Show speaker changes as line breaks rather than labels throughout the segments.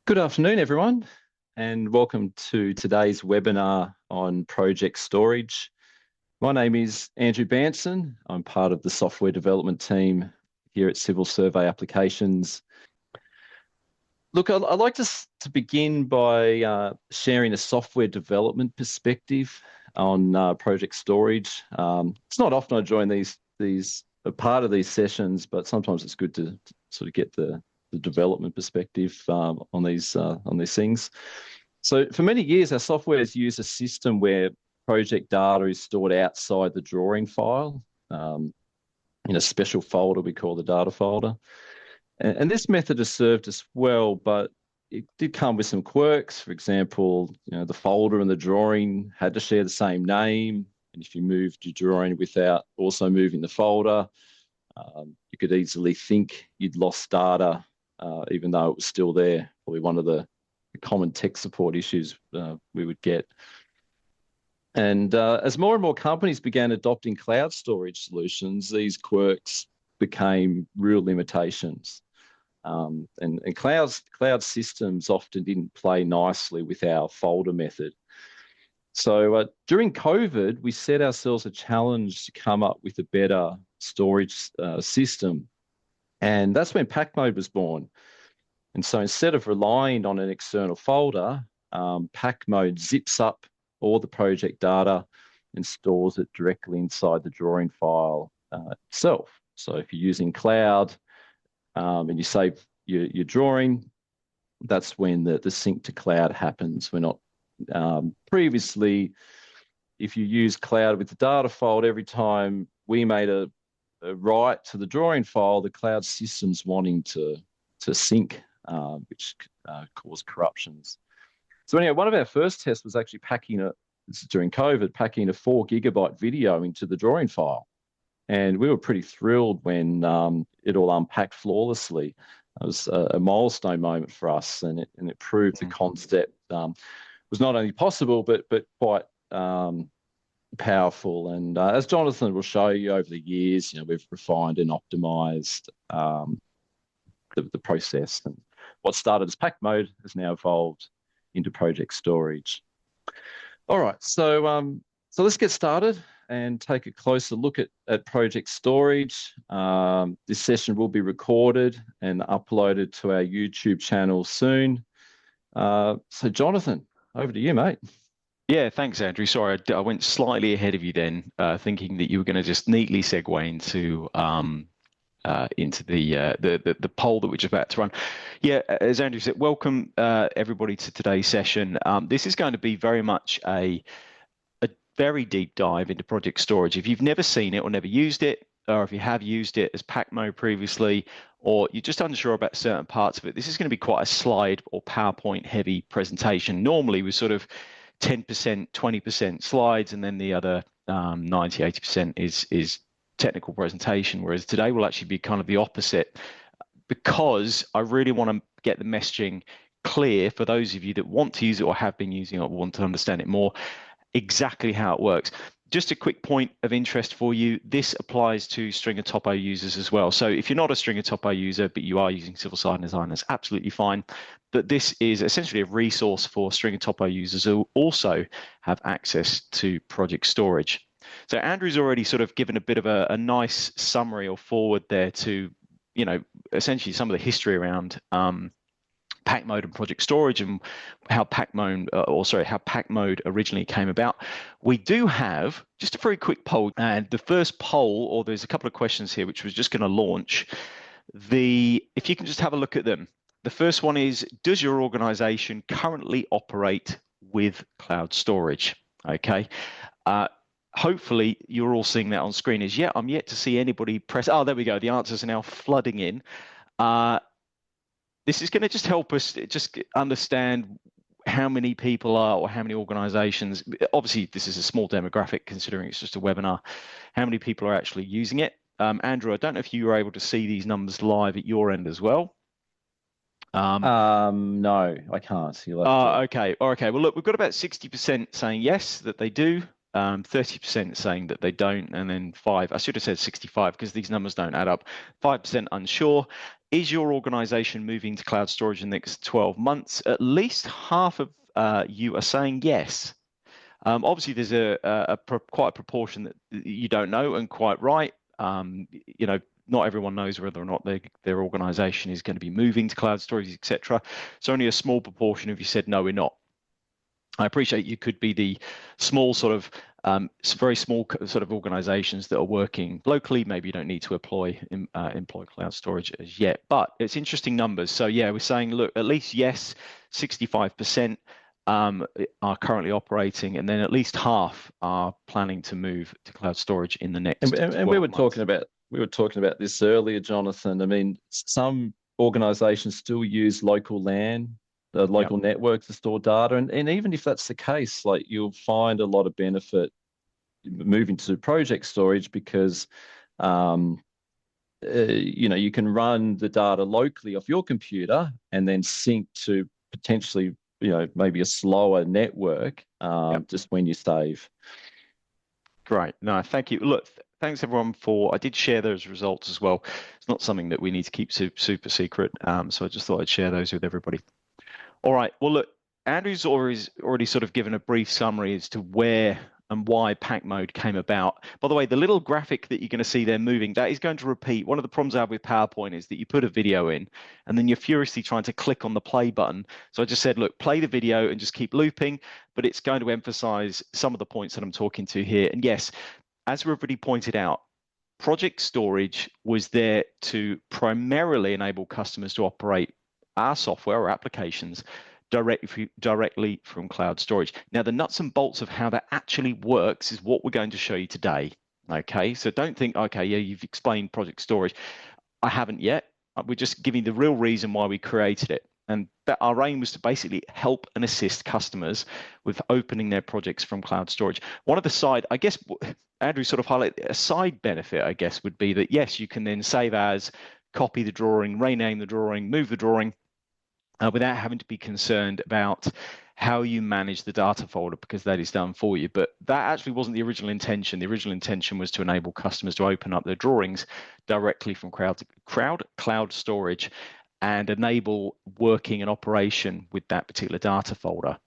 Good afternoon, everyone, and welcome to today's webinar on project storage. My name is Andrew Banson. I'm part of the software development team here at Civil Survey Applications. Look, I'd like to begin by sharing a software development perspective on project storage. It's not often I join a part of these sessions, but sometimes it's good to sort of get the development perspective on these things. So for many years, our software has used a system where project data is stored outside the drawing file in a special folder we call the data folder. And this method has served us well, but it did come with some quirks. For example, the folder and the drawing had to share the same name. And if you moved your drawing without also moving the folder, you could easily think you'd lost data, even though it was still there. Probably one of the common tech support issues we would get. And as more and more companies began adopting cloud storage solutions, these quirks became real limitations. And cloud systems often didn't play nicely with our folder method. So during COVID, we set ourselves a challenge to come up with a better storage system. And that's when Pack Mode was born. And so instead of relying on an external folder, Pack Mode zips up all the project data and stores it directly inside the drawing file itself. So if you're using cloud and you save your drawing, that's when the sync to cloud happens. We're not previously, if you use cloud with the data file, every time we made a write to the drawing file, the cloud system's wanting to sync, which caused corruptions. So anyway, one of our first tests was actually this is during COVID, packing a 4 gigabyte video into the drawing file. And we were pretty thrilled when it all unpacked flawlessly. It was a milestone moment for us, and it proved the concept was not only possible, but quite powerful. And as Jonathan will show you over the years, we've refined and optimized the process. And what started as Pack Mode has now evolved into project storage. All right, so let's get started and take a closer look at project storage. This session will be recorded and uploaded to our YouTube channel soon. So Jonathan, over to you, mate.
Yeah, thanks, Andrew. Sorry, I went slightly ahead of you then, thinking that you were going to just neatly segue into the poll that we're just about to run. Yeah, as Andrew said, welcome everybody to today's session. This is going to be very much a very deep dive into project storage. If you've never seen it or never used it, or if you have used it as Pack Mode previously, or you're just unsure about certain parts of it, this is going to be quite a slide or PowerPoint heavy presentation. Normally we're sort of 10%, 20% slides, and then the other 90, 80% is technical presentation, whereas today will actually be kind of the opposite, because I really want to get the messaging clear for those of you that want to use it or have been using it or want to understand it more, exactly how it works. Just a quick point of interest for you, this applies to Stringer Topo users as well. So if you're not a Stringer Topo user, but you are using Civil Side Design, that's absolutely fine. But this is essentially a resource for Stringer Topo users who also have access to project storage. So Andrew's already sort of given a bit of a nice summary or forward there to, essentially some of the history around Pack Mode and project storage and how Pack Mode originally came about. We do have just a very quick poll, and the first poll, or there's a couple of questions here which was just going to launch. If you can just have a look at them. The first one is, does your organization currently operate with cloud storage? Okay. Hopefully you're all seeing that on screen. I'm yet to see anybody press. Oh, there we go. The answers are now flooding in. This is going to just help us just understand how many people are, or how many organizations. Obviously, this is a small demographic considering it's just a webinar. How many people are actually using it? Andrew, I don't know if you were able to see these numbers live at your end as well.
No, I can't.
Okay. Well, look, we've got about 60% saying yes, that they do. 30% saying that they don't, and then I should have said 65 because these numbers don't add up. 5% unsure. is your organization moving to cloud storage in the next 12 months? At least half of you are saying yes. Obviously, there's quite a proportion that you don't know, and quite right. Not everyone knows whether or not their organization is going to be moving to cloud storage, etc. So only a small proportion of you said no, we're not. I appreciate you could be the small sort of very small sort of organizations that are working locally. Maybe you don't need to employ cloud storage as yet, but it's interesting numbers. So yeah, we're saying, look, at least yes, 65% are currently operating, and then at least half are planning to move to cloud storage in the next 12
And we were
months.
talking about this earlier, Jonathan. I mean, some organizations still use local LAN, the local network to store data. And even if that's the case, like, you'll find a lot of benefit moving to project storage because you can run the data locally off your computer and then sync to potentially, maybe a slower network just when you save.
Great. No, thank you. Look, thanks everyone I did share those results as well. It's not something that we need to keep super secret. So I just thought I'd share those with everybody. All right. Well, look, Andrew's already sort of given a brief summary as to where and why pack mode came about. By the way, the little graphic that you're going to see there moving, that is going to repeat. One of the problems I have with PowerPoint is that you put a video in and then you're furiously trying to click on the play button. So I just said, look, play the video and just keep looping, but it's going to emphasize some of the points that I'm talking to here. And yes, as everybody pointed out, project storage was there to primarily enable customers to operate our software or applications directly from cloud storage. Now, the nuts and bolts of how that actually works is what we're going to show you today. Okay, so don't think, okay, yeah, you've explained project storage. I haven't yet. We're just giving the real reason why we created it. And that our aim was to basically help and assist customers with opening their projects from cloud storage. One of the side, I guess, Andrew sort of highlighted, a side benefit, I guess, would be that, yes, you can then save as, copy the drawing, rename the drawing, move the drawing, without having to be concerned about how you manage the data folder, because that is done for you. But that actually wasn't the original intention. The original intention was to enable customers to open up their drawings directly from cloud storage and enable working and operation with that particular data folder.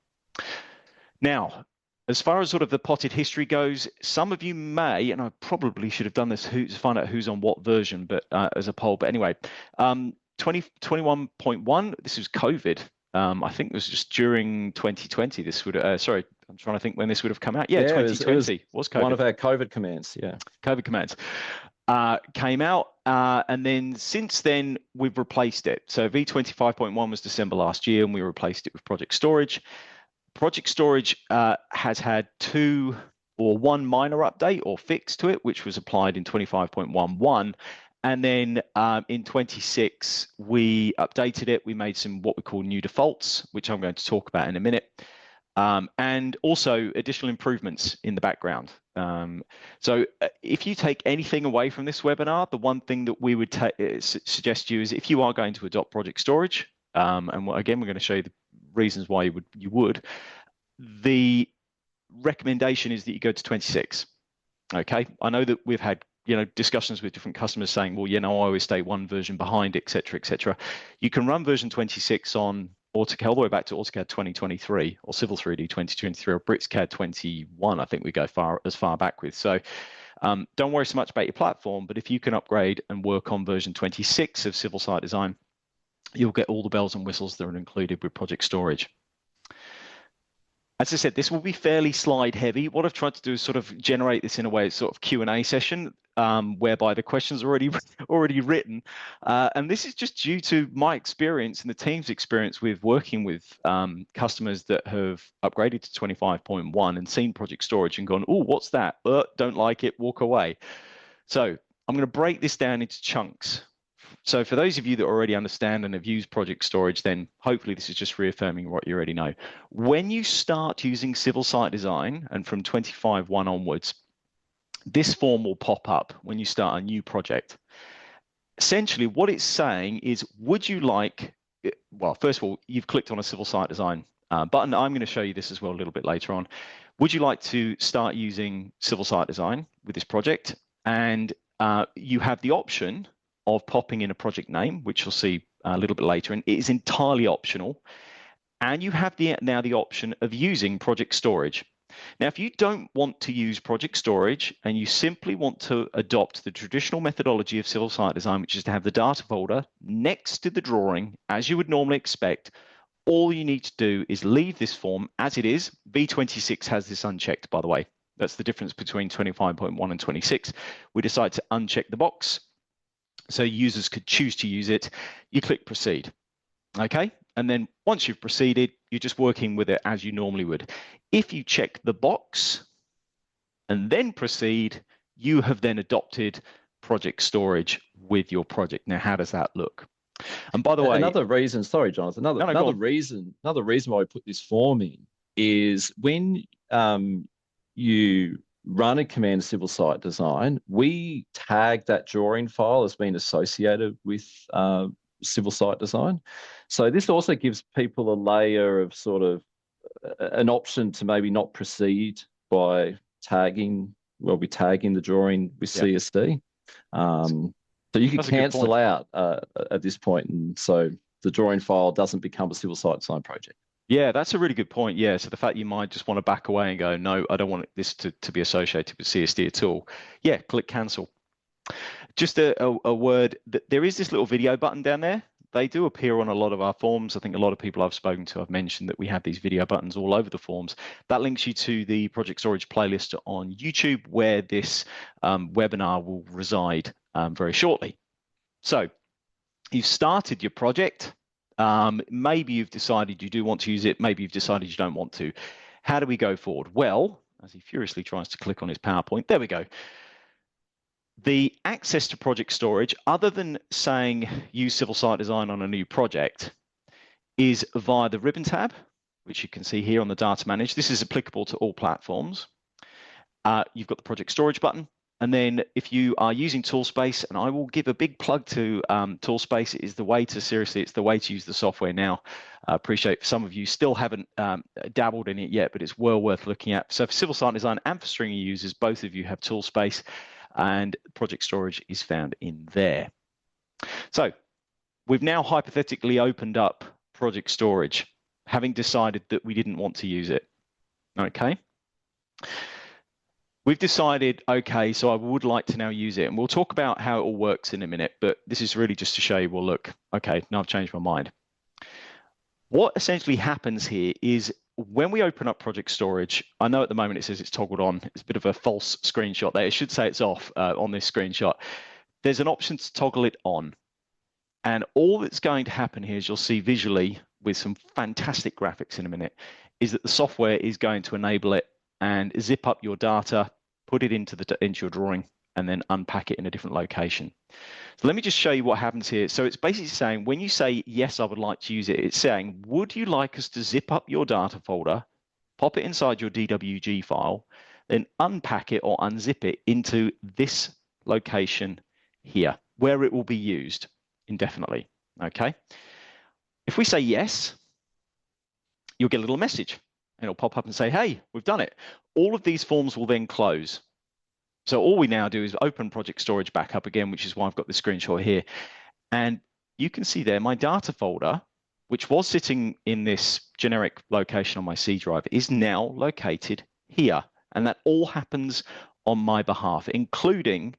Now, as far as sort of the potted history goes, some of you may, and I probably should have done this to find out who's on what version, but as a poll. But anyway, 2021.1, this was COVID. I think it was just during 2020. This would, sorry, I'm trying to think when this would have come out. Yeah, 2020 was COVID.
One of our COVID commands, yeah.
COVID commands came out, and then since then we've replaced it. So V25.1 was December last year, and we replaced it with Project Storage. Project Storage has had one minor update or fix to it, which was applied in 25.11. And then in 26, we updated it. We made some what we call new defaults, which I'm going to talk about in a minute, and also additional improvements in the background. So if you take anything away from this webinar, the one thing that we would suggest to you is, if you are going to adopt Project Storage, and again, we're going to show you the reasons why you would, the recommendation is that you go to 26. Okay, I know that we've had discussions with different customers saying, well, I always stay one version behind, etc., etc. You can run version 26 on AutoCAD all the way back to AutoCAD 2023 or Civil 3D 2023 or BricsCAD 21. I think we go as far back with. So don't worry so much about your platform, but if you can upgrade and work on version 26 of Civil Site Design, you'll get all the bells and whistles that are included with Project Storage. As I said, this will be fairly slide heavy. What I've tried to do is sort of generate this in a way, sort of Q&A session, whereby the questions are already written. And this is just due to my experience and the team's experience with working with customers that have upgraded to 25.1 and seen Project Storage and gone, oh, what's that? Don't like it, walk away. So I'm going to break this down into chunks. So for those of you that already understand and have used Project Storage, then hopefully this is just reaffirming what you already know. When you start using Civil Site Design, and from 25.1 onwards, this form will pop up when you start a new project. Essentially, what it's saying is, would you like, well, first of all, you've clicked on a Civil Site Design button. I'm going to show you this as well a little bit later on. Would you like to start using Civil Site Design with this project? And you have the option of popping in a project name, which you'll see a little bit later, and it is entirely optional. And you have now the option of using project storage. Now, if you don't want to use project storage and you simply want to adopt the traditional methodology of civil site design, which is to have the data folder next to the drawing, as you would normally expect, all you need to do is leave this form as it is. V26 has this unchecked, by the way. That's the difference between 25.1 and 26. We decide to uncheck the box so users could choose to use it. You click proceed. Okay, and then once you've proceeded, you're just working with it as you normally would. If you check the box and then proceed, you have then adopted project storage with your project. Now, how does that look? And by the way,
another reason, sorry, Jonathan, another reason why we put this form in is when you run a command civil site design, we tag that drawing file as being associated with civil site design. So this also gives people a layer of sort of an option to maybe not proceed by tagging, well, we tagging the drawing with CSD. So you can cancel out at this point, and so the drawing file doesn't become a civil site design project.
Yeah, that's a really good point. Yeah, so the fact you might just want to back away and go, no, I don't want this to be associated with CSD at all. Yeah, click cancel. Just a word, that there is this little video button down there. They do appear on a lot of our forms. I think a lot of people I've spoken to have mentioned that we have these video buttons all over the forms. That links you to the project storage playlist on YouTube, where this webinar will reside very shortly. So you've started your project. Maybe you've decided you do want to use it. Maybe you've decided you don't want to. How do we go forward? Well, as he furiously tries to click on his PowerPoint, there we go. The access to project storage, other than saying use civil site design on a new project, is via the ribbon tab, which you can see here on the data manage. This is applicable to all platforms. You've got the project storage button. And then if you are using Toolspace, and I will give a big plug to Toolspace, it's the way to use the software now. I appreciate some of you still haven't dabbled in it yet, but it's well worth looking at. So for civil site design and for Stringer users, both of you have Toolspace, and project storage is found in there. So we've now hypothetically opened up project storage, having decided that we didn't want to use it. Okay. We've decided, okay, so I would like to now use it, and we'll talk about how it all works in a minute, but this is really just to show you, well, look, okay, now I've changed my mind. What essentially happens here is when we open up project storage, I know at the moment it says it's toggled on. It's a bit of a false screenshot there. It should say it's off on this screenshot. There's an option to toggle it on. And all that's going to happen here, as you'll see visually with some fantastic graphics in a minute, is that the software is going to enable it and zip up your data, put it into your drawing, and then unpack it in a different location. So let me just show you what happens here. So it's basically saying, when you say, yes, I would like to use it, it's saying, would you like us to zip up your data folder, pop it inside your DWG file, then unpack it or unzip it into this location here, where it will be used indefinitely, okay? If we say yes, you'll get a little message, and it'll pop up and say, hey, we've done it. All of these forms will then close. So all we now do is open project storage back up again, which is why I've got the screenshot here. And you can see there my data folder, which was sitting in this generic location on my C drive, is now located here. And that all happens on my behalf, including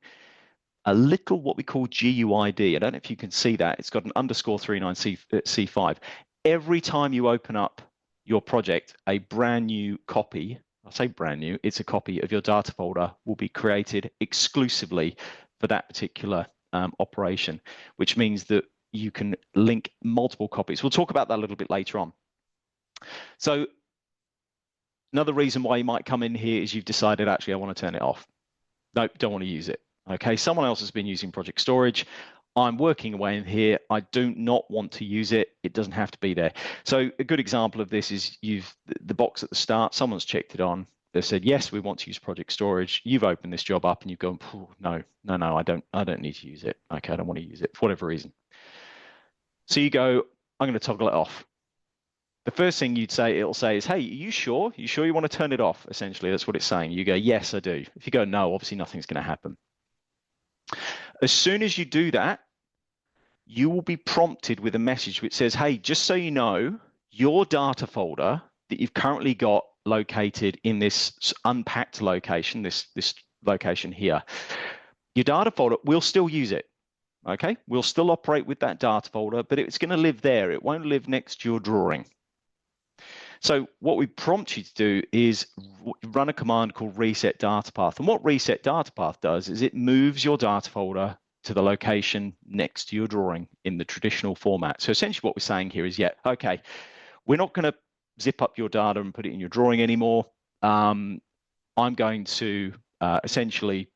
a little what we call GUID. I don't know if you can see that. It's got an _39C5. Every time you open up your project, a brand new copy, I say brand new, it's a copy of your data folder will be created exclusively for that particular operation, which means that you can link multiple copies. We'll talk about that a little bit later on. So another reason why you might come in here is you've decided, actually, I want to turn it off. Nope, don't want to use it. Okay, someone else has been using project storage. I'm working away in here. I do not want to use it. It doesn't have to be there. So a good example of this is the box at the start, someone's checked it on. They've said, yes, we want to use project storage. You've opened this job up and you've gone, no, I don't need to use it. Okay, I don't want to use it for whatever reason. So you go, I'm going to toggle it off. The first thing it'll say is, hey, are you sure? You sure you want to turn it off? Essentially, that's what it's saying. You go, yes, I do. If you go, no, obviously nothing's going to happen. As soon as you do that, you will be prompted with a message which says, hey, just so you know, your data folder that you've currently got located in this unpacked location, this location here, your data folder, we'll still use it. Okay, we'll still operate with that data folder, but it's going to live there. It won't live next to your drawing. So what we prompt you to do is run a command called reset data path. And what reset data path does is it moves your data folder to the location next to your drawing in the traditional format. So essentially what we're saying here is, yeah, okay, we're not going to zip up your data and put it in your drawing anymore. I'm going to essentially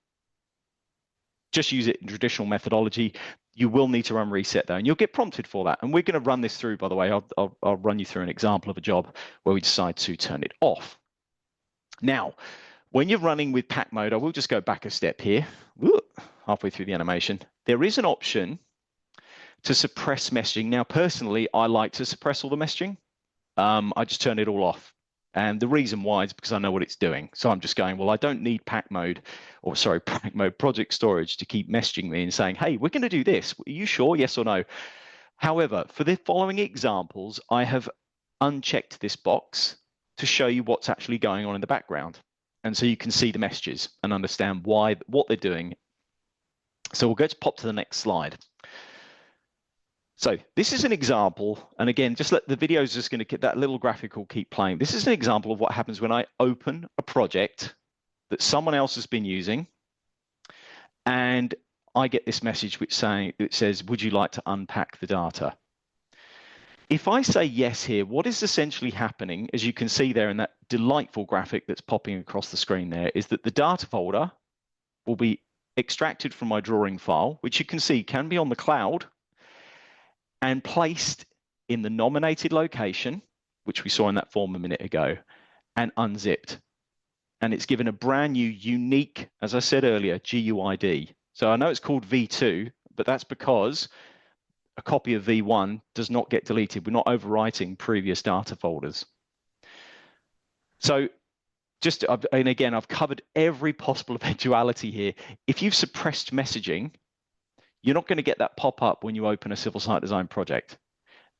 just use it in traditional methodology. You will need to run reset though, and you'll get prompted for that. And we're going to run this through, by the way. I'll run you through an example of a job where we decide to turn it off. Now, when you're running with pack mode, I will just go back a step here, halfway through the animation. There is an option to suppress messaging. Now, personally, I like to suppress all the messaging. I just turn it all off. And the reason why is because I know what it's doing. So I'm just going, well, I don't need pack mode project storage to keep messaging me and saying, hey, we're going to do this. Are you sure? Yes or no? However, for the following examples, I have unchecked this box to show you what's actually going on in the background. And so you can see the messages and understand what they're doing. So we'll go to pop to the next slide. So this is an example, and again, just let the video is just going to get that little graphic will keep playing. This is an example of what happens when I open a project that someone else has been using, and I get this message which says, would you like to unpack the data? If I say yes here, what is essentially happening, as you can see there in that delightful graphic that's popping across the screen there, is that the data folder will be extracted from my drawing file, which you can see can be on the cloud, and placed in the nominated location, which we saw in that form a minute ago, and unzipped. And it's given a brand new unique, as I said earlier, GUID. So I know it's called V2, but that's because a copy of V1 does not get deleted. We're not overwriting previous data folders. So and again, I've covered every possible eventuality here. If you've suppressed messaging, you're not going to get that pop up when you open a civil site design project.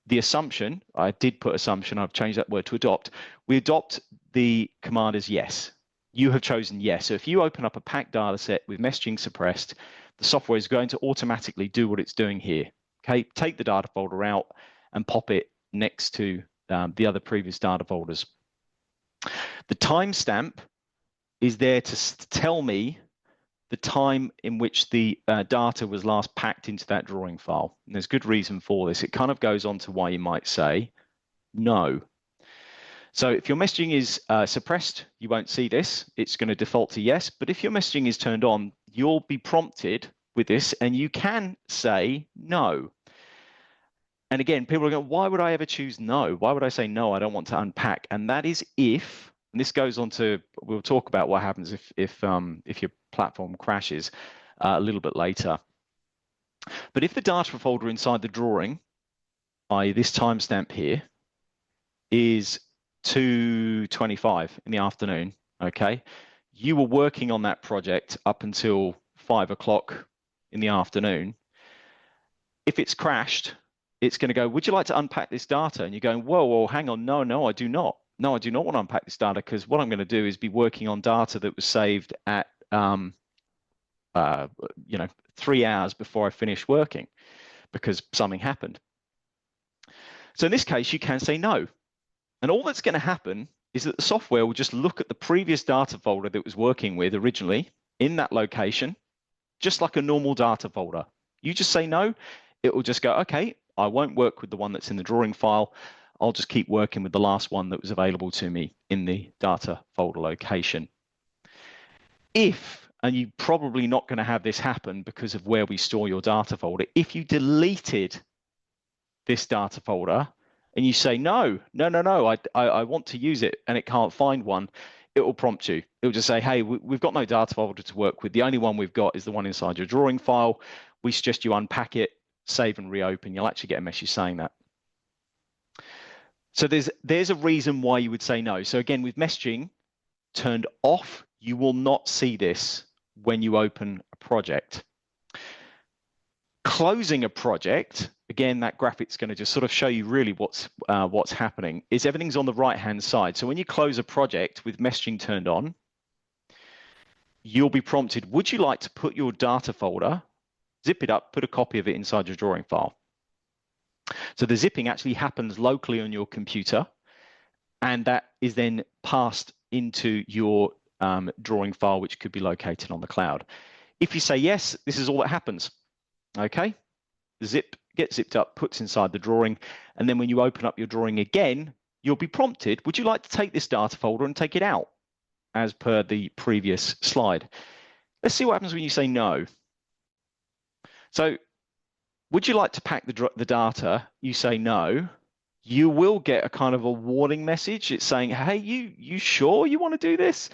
The assumption, I did put assumption, I've changed that word to adopt. We adopt the command as yes. You have chosen yes. So if you open up a packed data set with messaging suppressed, the software is going to automatically do what it's doing here. Okay, take the data folder out and pop it next to the other previous data folders. The timestamp is there to tell me the time in which the data was last packed into that drawing file. And there's good reason for this. It kind of goes on to why you might say no. So if your messaging is suppressed, you won't see this. It's going to default to yes. But if your messaging is turned on, you'll be prompted with this, and you can say no. And again, people are going, why would I ever choose no? Why would I say no, I don't want to unpack? And that is if, and this goes on to, we'll talk about what happens if your platform crashes a little bit later. But if the data folder inside the drawing, i.e. this timestamp here, is 2:25 in the afternoon, okay, you were working on that project up until 5 o'clock in the afternoon. If it's crashed, it's going to go, would you like to unpack this data? And you're going, whoa, hang on, no, I do not. No, I do not want to unpack this data, because what I'm going to do is be working on data that was saved at 3 hours before I finish working because something happened. So in this case, you can say no. And all that's going to happen is that the software will just look at the previous data folder that it was working with originally in that location, just like a normal data folder. You just say no, it will just go, okay, I won't work with the one that's in the drawing file. I'll just keep working with the last one that was available to me in the data folder location. If, and you're probably not going to have this happen because of where we store your data folder, if you deleted this data folder and you say, no, I want to use it and it can't find one, it will prompt you. It will just say, hey, we've got no data folder to work with. The only one we've got is the one inside your drawing file. We suggest you unpack it, save and reopen. You'll actually get a message saying that. So there's a reason why you would say no. So again, with messaging turned off, you will not see this when you open a project. Closing a project, again, that graphic's going to just sort of show you really what's happening, is everything's on the right-hand side. So when you close a project with messaging turned on, you'll be prompted, would you like to put your data folder, zip it up, put a copy of it inside your drawing file? So the zipping actually happens locally on your computer, and that is then passed into your drawing file, which could be located on the cloud. If you say yes, this is all that happens. Okay, the zip gets zipped up, puts inside the drawing, and then when you open up your drawing again, you'll be prompted, would you like to take this data folder and take it out, as per the previous slide? Let's see what happens when you say no. So, would you like to pack the data? You say no. You will get a kind of a warning message. It's saying, hey, you sure you want to do this?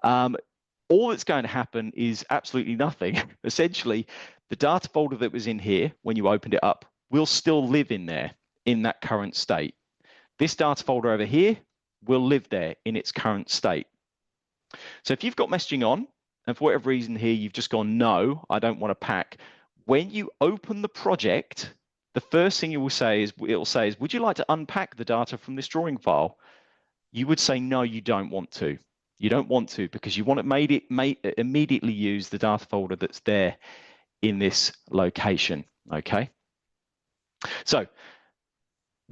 All that's going to happen is absolutely nothing. Essentially, the data folder that was in here when you opened it up will still live in there in that current state. This data folder over here will live there in its current state. So if you've got messaging on, and for whatever reason here you've just gone, no, I don't want to pack, when you open the project, the first thing it will say is, would you like to unpack the data from this drawing file? You would say, no, you don't want to. You don't want to, because you want to immediately use the data folder that's there in this location. Okay. So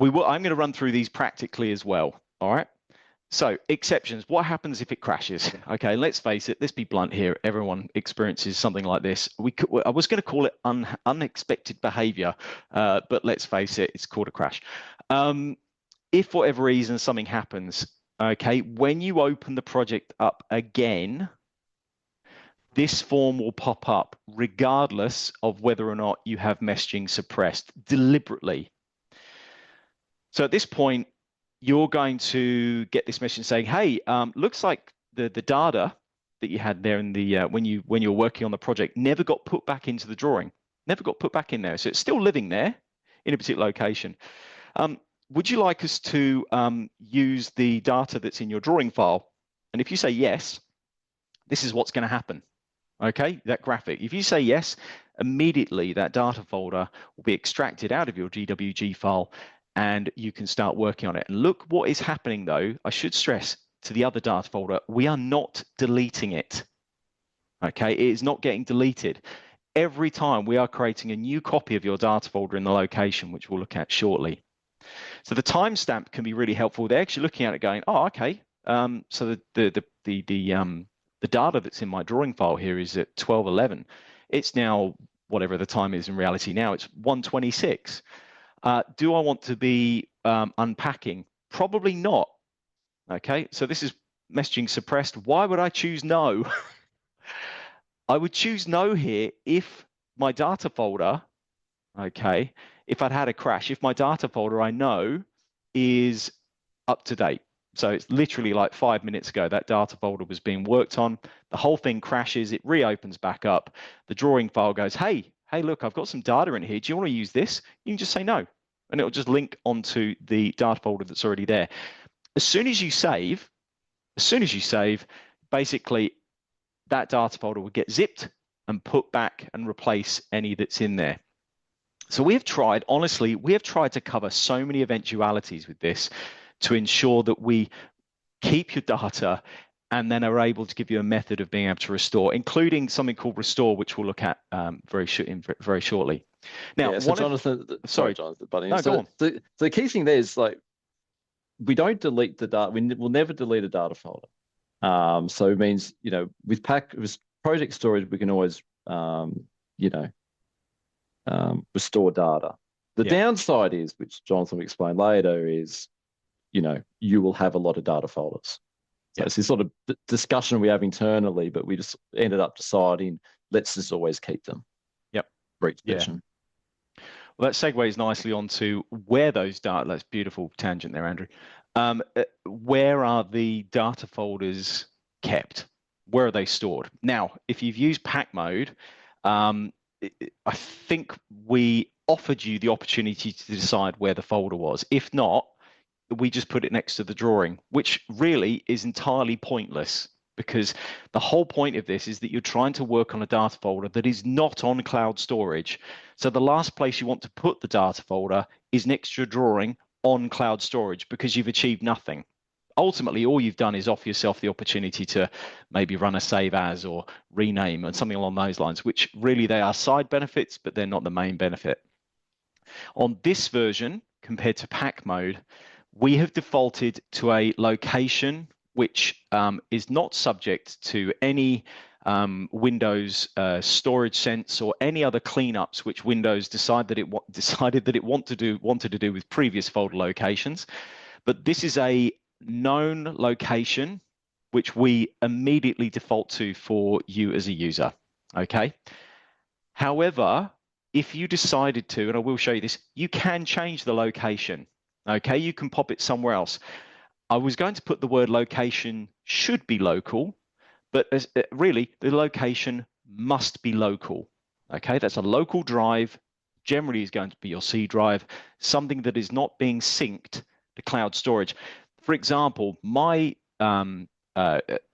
I'm going to run through these practically as well. All right. So exceptions. What happens if it crashes? Okay, let's face it. Let's be blunt here. Everyone experiences something like this. I was going to call it unexpected behavior, but let's face it. It's called a crash. If for whatever reason something happens, okay, when you open the project up again, this form will pop up regardless of whether or not you have messaging suppressed deliberately. So at this point, you're going to get this message saying, hey, looks like the data that you had there in the when you were working on the project never got put back into the drawing, never got put back in there. So it's still living there in a particular location. Would you like us to use the data that's in your drawing file? And if you say yes, this is what's going to happen. Okay, that graphic. If you say yes, immediately that data folder will be extracted out of your GWG file, and you can start working on it. And look what is happening, though. I should stress to the other data folder, we are not deleting it. Okay, it is not getting deleted. Every time we are creating a new copy of your data folder in the location, which we'll look at shortly. So the timestamp can be really helpful. They're actually looking at it going, oh, okay. So the data that's in my drawing file here is at 12:11. It's now whatever the time is in reality now. It's 1:26. Do I want to be unpacking? Probably not. Okay, so this is messaging suppressed. Why would I choose no? I would choose no here if my data folder, okay, if I'd had a crash, if my data folder I know is up to date. So it's literally like 5 minutes ago, that data folder was being worked on. The whole thing crashes, it reopens back up. The drawing file goes, hey, look, I've got some data in here. Do you want to use this? You can just say no, and it'll just link onto the data folder that's already there. As soon as you save, basically that data folder will get zipped and put back and replace any that's in there. So we have tried to cover so many eventualities with this to ensure that we keep your data and then are able to give you a method of being able to restore, including something called restore, which we'll look at very shortly. Now,
yeah, so Jonathan, sorry, Jonathan, but
no, go on.
The key thing there is, like, we don't delete the data. We'll never delete a data folder. So it means, with project storage, we can always, restore data. The downside is, which Jonathan will explain later, is, you will have a lot of data folders. So it's this sort of discussion we have internally, but we just ended up deciding, let's just always keep them.
Yep.
For each session.
Well, that segues nicely onto where those data, that's beautiful tangent there, Andrew. Where are the data folders kept? Where are they stored? Now, if you've used pack mode, I think we offered you the opportunity to decide where the folder was. If not, we just put it next to the drawing, which really is entirely pointless. because the whole point of this is that you're trying to work on a data folder that is not on cloud storage. So the last place you want to put the data folder is next to your drawing on cloud storage, because you've achieved nothing. Ultimately, all you've done is offer yourself the opportunity to maybe run a save as or rename and something along those lines, which really they are side benefits, but they're not the main benefit. On this version, compared to pack mode, we have defaulted to a location which is not subject to any Windows storage sense or any other cleanups which Windows decided that it wanted to do with previous folder locations. But this is a known location which we immediately default to for you as a user. Okay. However, if you decided to, and I will show you this, you can change the location. Okay, you can pop it somewhere else. I was going to put the word location should be local, but really the location must be local. Okay, that's a local drive, generally is going to be your C drive, something that is not being synced to cloud storage. For example, my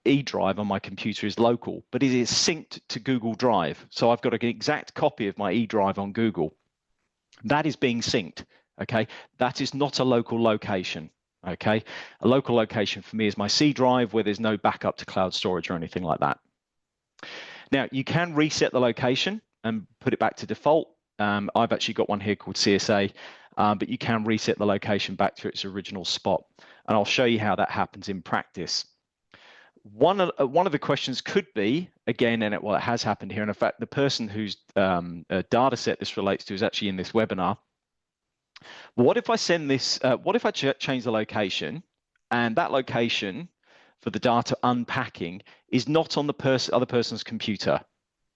E drive on my computer is local, but it is synced to Google Drive. So I've got an exact copy of my E drive on Google. That is being synced. Okay, that is not a local location. Okay, a local location for me is my C drive where there's no backup to cloud storage or anything like that. Now you can reset the location and put it back to default. I've actually got one here called CSA, but you can reset the location back to its original spot. And I'll show you how that happens in practice. One of the questions could be, again, and it has happened here, and in fact, the person whose data set this relates to is actually in this webinar. What if I send this, what if I change the location and that location for the data unpacking is not on the other person's computer?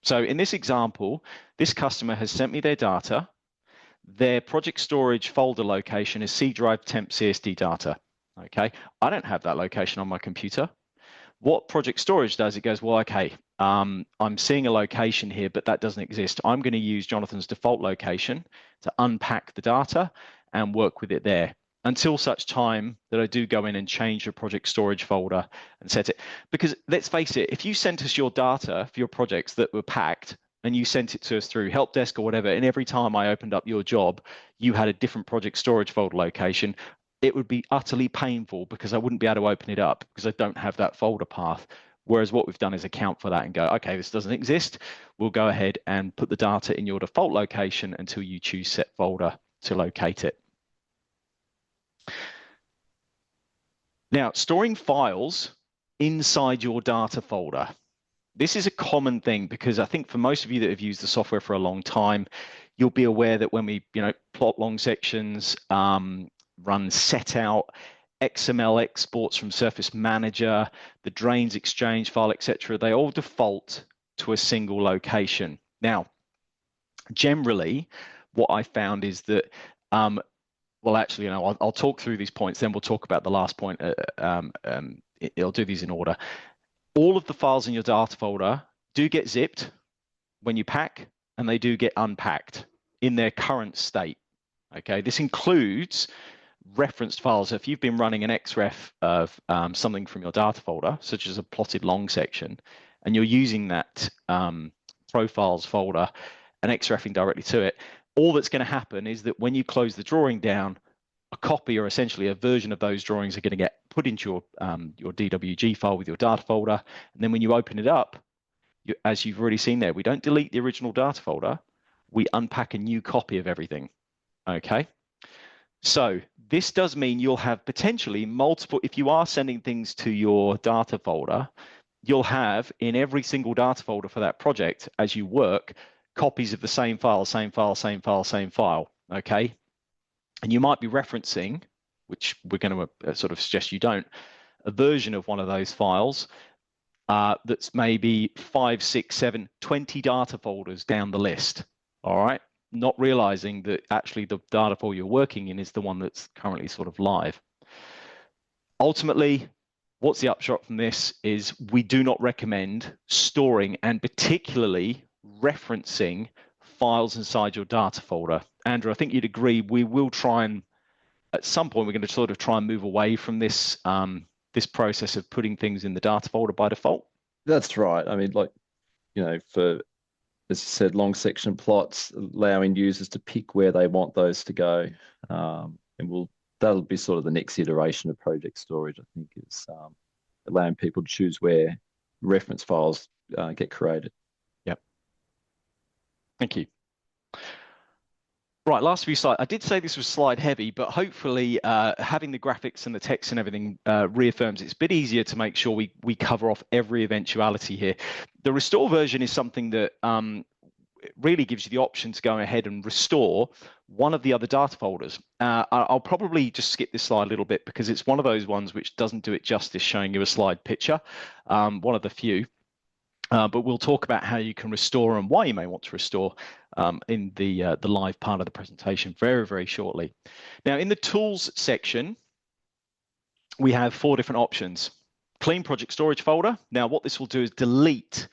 So in this example, this customer has sent me their data. Their project storage folder location is C drive temp CSD data. Okay, I don't have that location on my computer. What project storage does, it goes, well, okay, I'm seeing a location here, but that doesn't exist. I'm going to use Jonathan's default location to unpack the data and work with it there until such time that I do go in and change your project storage folder and set it. Because let's face it, if you sent us your data for your projects that were packed and you sent it to us through help desk or whatever, and every time I opened up your job, you had a different project storage folder location, it would be utterly painful because I wouldn't be able to open it up because I don't have that folder path. Whereas what we've done is account for that and go, okay, this doesn't exist. We'll go ahead and put the data in your default location until you choose set folder to locate it. Now, storing files inside your data folder. This is a common thing because I think for most of you that have used the software for a long time, you'll be aware that when we plot long sections, run set out, XML exports from Surface Manager, the drains exchange file, etc., they all default to a single location. Now, generally, what I found is that, well, actually, I'll talk through these points, then we'll talk about the last point. I'll do these in order. All of the files in your data folder do get zipped when you pack, and they do get unpacked in their current state. Okay, this includes referenced files. So if you've been running an XREF of something from your data folder, such as a plotted long section, and you're using that profiles folder and XREFing directly to it, all that's going to happen is that when you close the drawing down, a copy or essentially a version of those drawings are going to get put into your DWG file with your data folder. And then when you open it up, as you've already seen there, we don't delete the original data folder. We unpack a new copy of everything. Okay. So this does mean you'll have potentially multiple, if you are sending things to your data folder, you'll have in every single data folder for that project as you work, copies of the same file, same file, same file, same file, okay? And you might be referencing, which we're going to sort of suggest you don't, a version of one of those files that's maybe 5, 6, 7, 20 data folders down the list, all right? Not realizing that actually the data folder you're working in is the one that's currently sort of live. Ultimately, what's the upshot from this is we do not recommend storing and particularly referencing files inside your data folder. Andrew, I think you'd agree we will try and, at some point, we're going to sort of try and move away from this this process of putting things in the data folder by default.
That's right. I mean, like, for, as I said, long section plots, allowing users to pick where they want those to go. And that'll be sort of the next iteration of project storage, I think, is allowing people to choose where reference files get created.
Yep. Thank you. Right, last few slides. I did say this was slide heavy, but hopefully having the graphics and the text and everything reaffirms it's a bit easier to make sure we cover off every eventuality here. The restore version is something that really gives you the option to go ahead and restore one of the other data folders. I'll probably just skip this slide a little bit because it's one of those ones which doesn't do it justice showing you a slide picture, one of the few. But we'll talk about how you can restore and why you may want to restore in the live part of the presentation very, very shortly. Now, in the tools section, we have 4 different options. Clean project storage folder. Now, what this will do is delete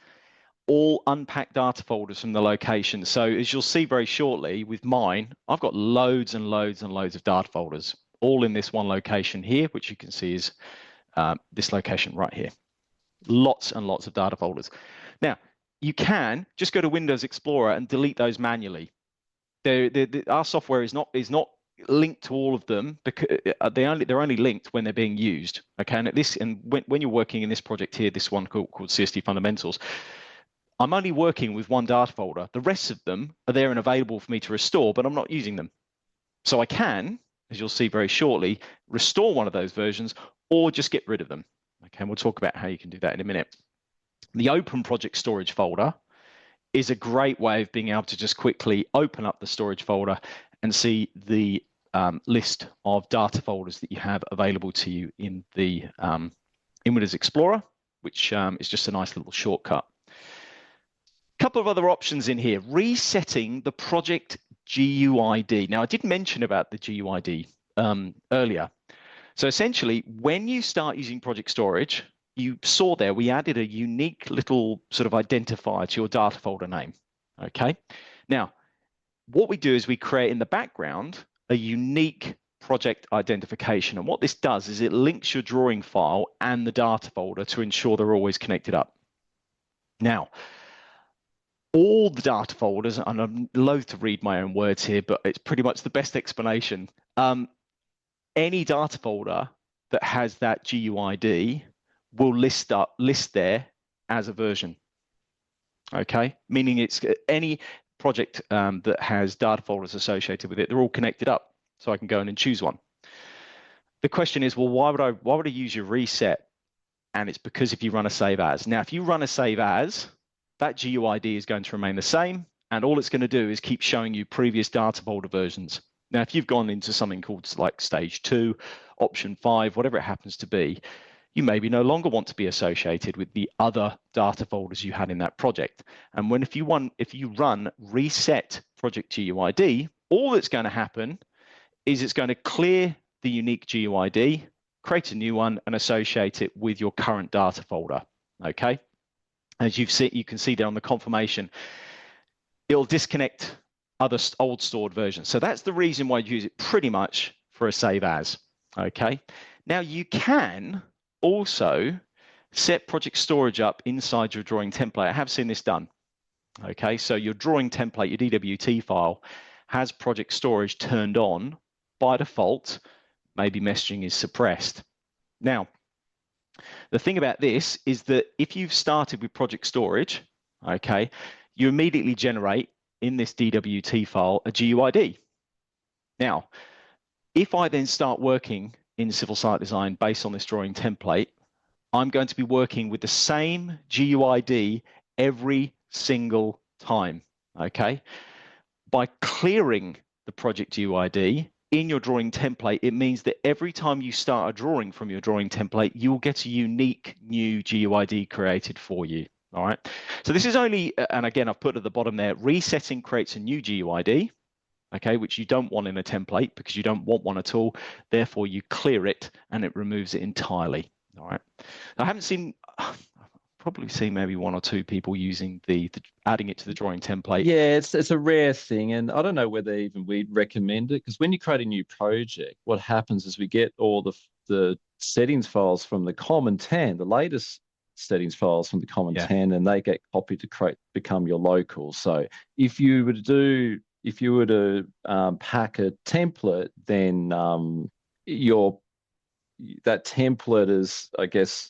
all unpacked data folders from the location. So as you'll see very shortly with mine, I've got loads and loads and loads of data folders, all in this one location here, which you can see is this location right here. Lots and lots of data folders. Now, you can just go to Windows Explorer and delete those manually. Our software is not linked to all of them because they're only linked when they're being used. Okay, and when you're working in this project here, this one called CSD Fundamentals, I'm only working with one data folder. The rest of them are there and available for me to restore, but I'm not using them. So I can, as you'll see very shortly, restore one of those versions or just get rid of them. Okay, and we'll talk about how you can do that in a minute. The open project storage folder is a great way of being able to just quickly open up the storage folder and see the list of data folders that you have available to you in the Windows Explorer, which is just a nice little shortcut. Couple of other options in here. Resetting the project GUID. Now, I did mention about the GUID earlier. So essentially, when you start using project storage, you saw there we added a unique little sort of identifier to your data folder name. Okay. Now, what we do is we create in the background a unique project identification. And what this does is it links your drawing file and the data folder to ensure they're always connected up. Now, all the data folders, and I'm loath to read my own words here, but it's pretty much the best explanation. Any data folder that has that GUID will list there as a version. Okay, meaning it's any project that has data folders associated with it, they're all connected up. So I can go in and choose one. The question is, well, why would I use your reset? And it's because if you run a save as. Now, if you run a save as, that GUID is going to remain the same, and all it's going to do is keep showing you previous data folder versions. Now, if you've gone into something called like stage 2, option 5, whatever it happens to be, you maybe no longer want to be associated with the other data folders you had in that project. And if you run reset project GUID, all that's going to happen is it's going to clear the unique GUID, create a new one, and associate it with your current data folder. Okay. As you can see down the confirmation, it'll disconnect other old stored versions. So that's the reason why you use it pretty much for a save as. Okay. Now you can also set project storage up inside your drawing template. I have seen this done. Okay. So your drawing template, your DWT file, has project storage turned on by default. Maybe messaging is suppressed. Now, the thing about this is that if you've started with project storage, okay, you immediately generate in this DWT file a GUID. Now, if I then start working in civil site design based on this drawing template, I'm going to be working with the same GUID every single time, okay? By clearing the project GUID in your drawing template, it means that every time you start a drawing from your drawing template, you'll get a unique new GUID created for you. All right. So this is only, and again, I've put at the bottom there, resetting creates a new GUID, okay, which you don't want in a template because you don't want one at all. Therefore, you clear it and it removes it entirely. All right. I haven't seen, probably seen maybe 1 or 2 people using the adding it to the drawing template.
Yeah, it's a rare thing, and I don't know whether even we'd recommend it, because when you create a new project, what happens is we get all the settings files from the common TAN, the latest settings files from the common TAN, and they get copied to become your local. So if you were to pack a template, then that template is, I guess,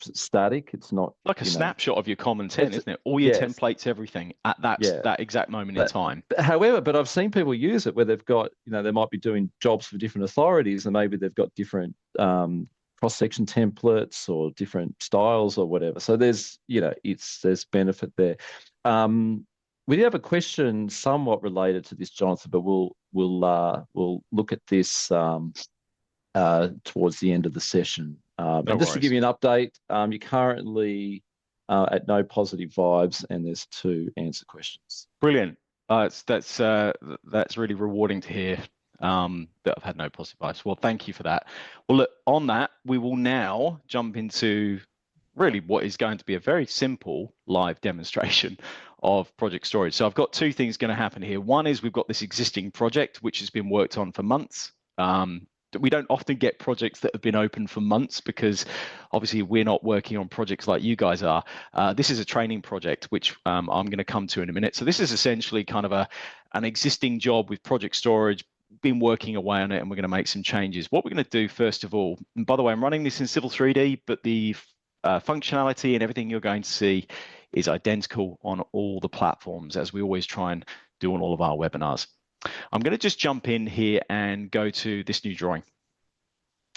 static. It's not
like a snapshot of your common TAN, isn't it? All your templates, everything at that exact moment in time.
However, but I've seen people use it where they've got, they might be doing jobs for different authorities, and maybe they've got different cross-section templates or different styles or whatever. So there's benefit there. We do have a question somewhat related to this, Jonathan, but we'll look at this towards the end of the session. And just to give you an update, you're currently at no positive vibes, and there's 2 answer questions.
Brilliant. That's really rewarding to hear that I've had no positive vibes. Well, thank you for that. Well, look, on that, we will now jump into really what is going to be a very simple live demonstration of project storage. So I've got 2 things going to happen here. One is we've got this existing project which has been worked on for months. We don't often get projects that have been open for months because obviously we're not working on projects like you guys are. This is a training project, which I'm going to come to in a minute. So this is essentially kind of an existing job with project storage, been working away on it, and we're going to make some changes. What we're going to do first of all, and by the way, I'm running this in Civil 3D, but the functionality and everything you're going to see is identical on all the platforms, as we always try and do on all of our webinars. I'm going to just jump in here and go to this new drawing.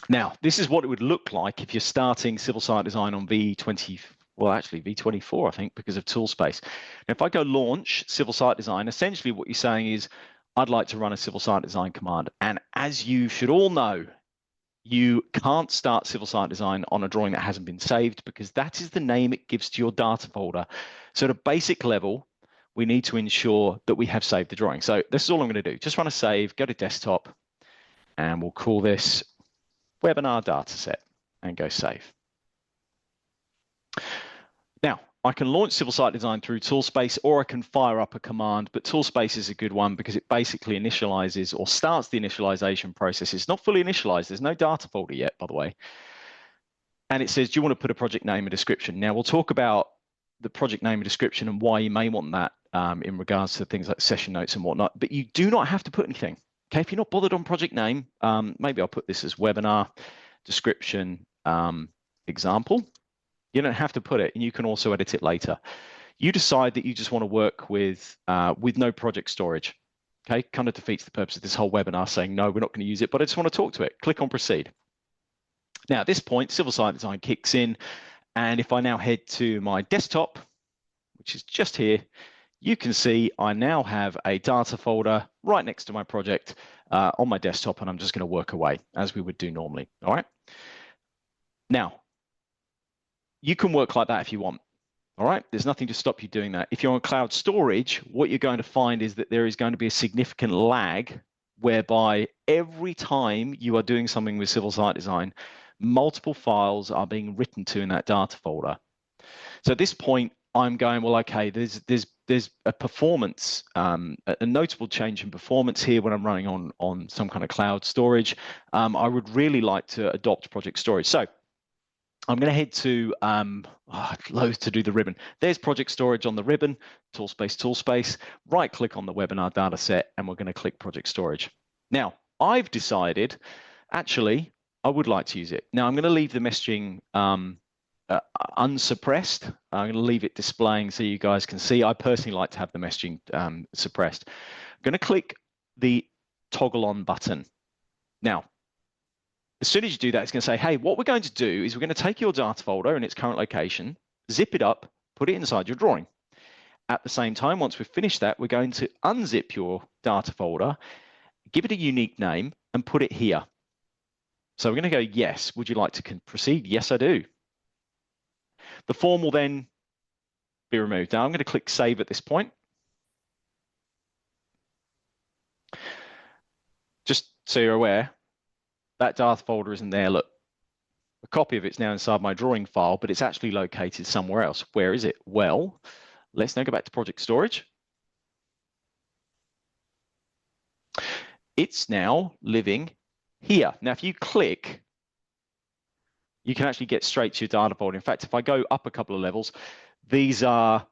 Now, this is what it would look like if you're starting civil site design on V20, well, actually V24, I think, because of Toolspace. Now, if I go launch civil site design, essentially what you're saying is, I'd like to run a civil site design command. And as you should all know, you can't start civil site design on a drawing that hasn't been saved, because that is the name it gives to your data folder. So at a basic level, we need to ensure that we have saved the drawing. So this is all I'm going to do. Just run a save, go to desktop, and we'll call this webinar dataset and go save. Now, I can launch civil site design through Toolspace, or I can fire up a command, but Toolspace is a good one because it basically initializes or starts the initialization process. It's not fully initialized. There's no data folder yet, by the way. And it says, do you want to put a project name and description? Now, we'll talk about the project name and description and why you may want that in regards to things like session notes and whatnot, but you do not have to put anything. Okay, if you're not bothered on project name, maybe I'll put this as webinar description example. You don't have to put it, and you can also edit it later. You decide that you just want to work with no project storage. Okay, kind of defeats the purpose of this whole webinar, saying no, we're not going to use it, but I just want to talk to it. Click on proceed. Now at this point, civil site design kicks in, and if I now head to my desktop, which is just here, you can see I now have a data folder right next to my project on my desktop, and I'm just going to work away as we would do normally. All right. Now, you can work like that if you want. All right. There's nothing to stop you doing that. If you're on cloud storage, what you're going to find is that there is going to be a significant lag whereby every time you are doing something with civil site design, multiple files are being written to in that data folder. So at this point, I'm going, well, okay, there's a performance, a notable change in performance here when I'm running on some kind of cloud storage. I would really like to adopt project storage. So I'm going to head to, I'd loathe to do the ribbon. There's project storage on the ribbon, Toolspace. Right click on the webinar data set, and we're going to click project storage. Now, I've decided, actually, I would like to use it. Now, I'm going to leave the messaging unsuppressed. I'm going to leave it displaying so you guys can see. I personally like to have the messaging suppressed. I'm going to click the toggle on button. Now, as soon as you do that, it's going to say, hey, what we're going to do is we're going to take your data folder in its current location, zip it up, put it inside your drawing. At the same time, once we've finished that, we're going to unzip your data folder, give it a unique name, and put it here. So we're going to go, yes, would you like to proceed? Yes, I do. The form will then be removed. Now I'm going to click save at this point. Just so you're aware, that data folder isn't there. Look, a copy of it's now inside my drawing file, but it's actually located somewhere else. Where is it? Well, let's now go back to project storage. It's now living here. Now, if you click you can actually get straight to your data folder. In fact, if I go up a couple of levels, these are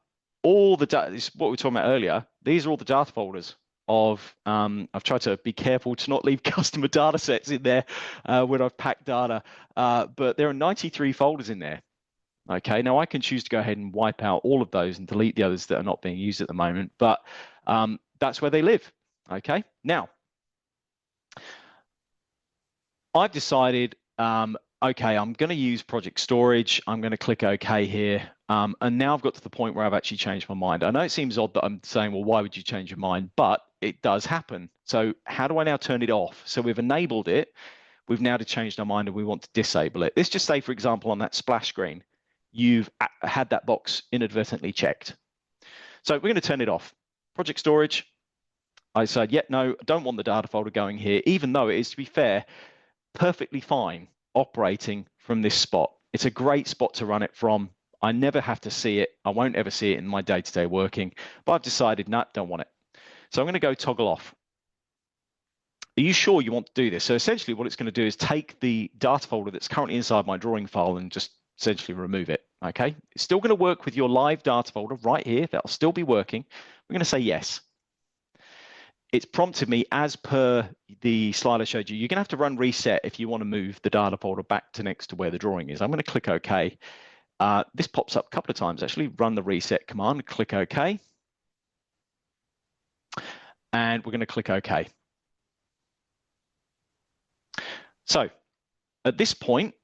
all the data. This is what we were talking about earlier. These are all the data folders of, I've tried to be careful to not leave customer data sets in there when I've packed data, but there are 93 folders in there. Okay, now I can choose to go ahead and wipe out all of those and delete the others that are not being used at the moment, but that's where they live. Okay, now I've decided, okay, I'm going to use project storage. I'm going to click OK here. And now I've got to the point where I've actually changed my mind. I know it seems odd that I'm saying, well, why would you change your mind? But it does happen. So how do I now turn it off? So we've enabled it. We've now changed our mind and we want to disable it. Let's just say, for example, on that splash screen, you've had that box inadvertently checked. So we're going to turn it off. Project storage. I said, yeah, no, I don't want the data folder going here, even though it is, to be fair, perfectly fine operating from this spot. It's a great spot to run it from. I never have to see it. I won't ever see it in my day-to-day working, but I've decided, no, don't want it. So I'm going to go toggle off. Are you sure you want to do this? So essentially what it's going to do is take the data folder that's currently inside my drawing file and just essentially remove it. Okay, it's still going to work with your live data folder right here. That'll still be working. We're going to say yes. It's prompted me, as per the slide I showed you, you're going to have to run reset if you want to move the data folder back to next to where the drawing is. I'm going to click OK. This pops up a couple of times, actually. Run the reset command, click OK. And we're going to click OK. So at this point,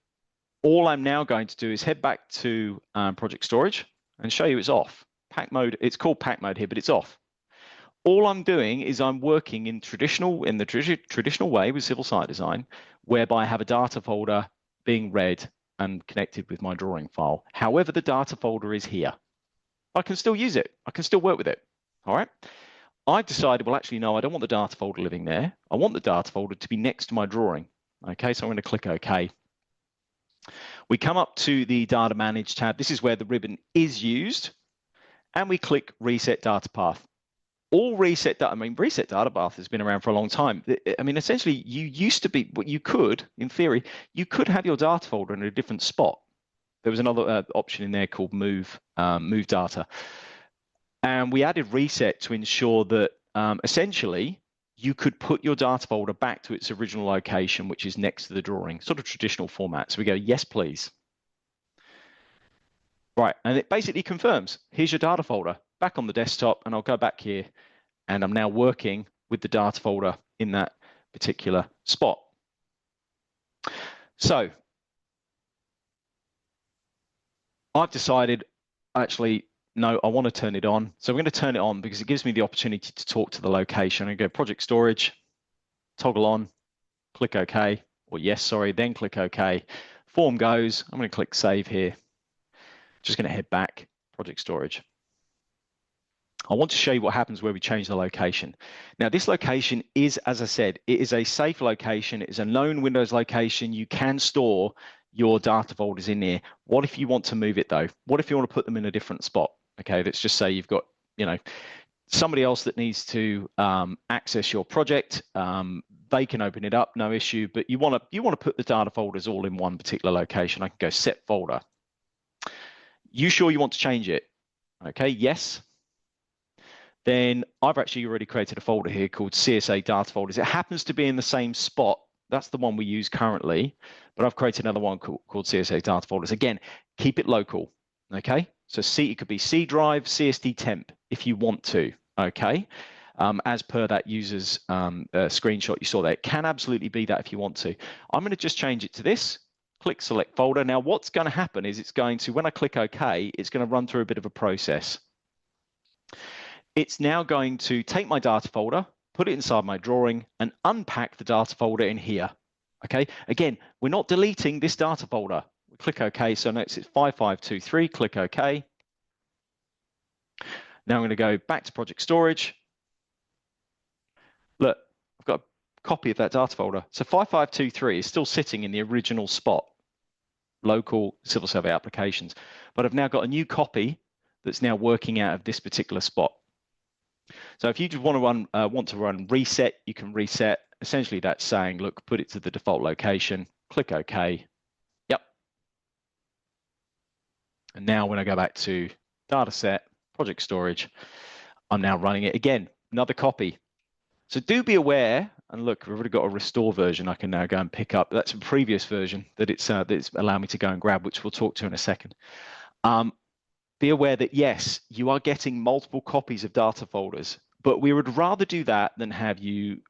all I'm now going to do is head back to project storage and show you it's off. Pack mode, it's called pack mode here, but it's off. All I'm doing is I'm working in the traditional way with civil site design, whereby I have a data folder being read and connected with my drawing file. However, the data folder is here. I can still use it. I can still work with it. All right. I've decided, well, actually, no, I don't want the data folder living there. I want the data folder to be next to my drawing. Okay, so I'm going to click OK. We come up to the Data Manage tab. This is where the ribbon is used. And we click Reset Data Path. All reset data, reset data path has been around for a long time. Essentially, you used to be, what you could, in theory, you could have your data folder in a different spot. There was another option in there called move data. And we added reset to ensure that essentially you could put your data folder back to its original location, which is next to the drawing, sort of traditional format. So we go, yes, please. Right, and it basically confirms, here's your data folder back on the desktop, and I'll go back here, and I'm now working with the data folder in that particular spot. So I've decided, actually, no, I want to turn it on. So I'm going to turn it on because it gives me the opportunity to talk to the location. I go project storage, toggle on, click OK, or yes, sorry, then click OK. Form goes, I'm going to click save here. Just going to head back, project storage. I want to show you what happens where we change the location. Now, this location is, as I said, it is a safe location. It is a known Windows location. You can store your data folders in there. What if you want to move it, though? What if you want to put them in a different spot? Okay, let's just say you've got, somebody else that needs to access your project. They can open it up, no issue. But you want to put the data folders all in one particular location. I can go set folder. You sure you want to change it? Okay, yes. Then I've actually already created a folder here called CSA data folders. It happens to be in the same spot. That's the one we use currently, but I've created another one called CSA data folders. Again, keep it local, okay? So it could be C drive, CSD temp if you want to, okay? As per that user's screenshot you saw there. It can absolutely be that if you want to. I'm going to just change it to this. Click select folder. Now what's going to happen is it's going to, when I click OK, it's going to run through a bit of a process. It's now going to take my data folder, put it inside my drawing, and unpack the data folder in here. Okay, again, we're not deleting this data folder. We click OK, so notice it's 5523, click OK. Now I'm going to go back to project storage. Look, I've got a copy of that data folder. So 5523 is still sitting in the original spot, local civil survey applications. But I've now got a new copy that's now working out of this particular spot. So if you just want to run reset, you can reset. Essentially, that's saying, look, put it to the default location, click OK. Yep, And now when I go back to data set, project storage, I'm now running it again, another copy. So do be aware, and look, we've already got a restore version I can now go and pick up. That's a previous version that it's allowed me to go and grab, which we'll talk to in a second. Be aware that yes, you are getting multiple copies of data folders, but we would rather do that than have you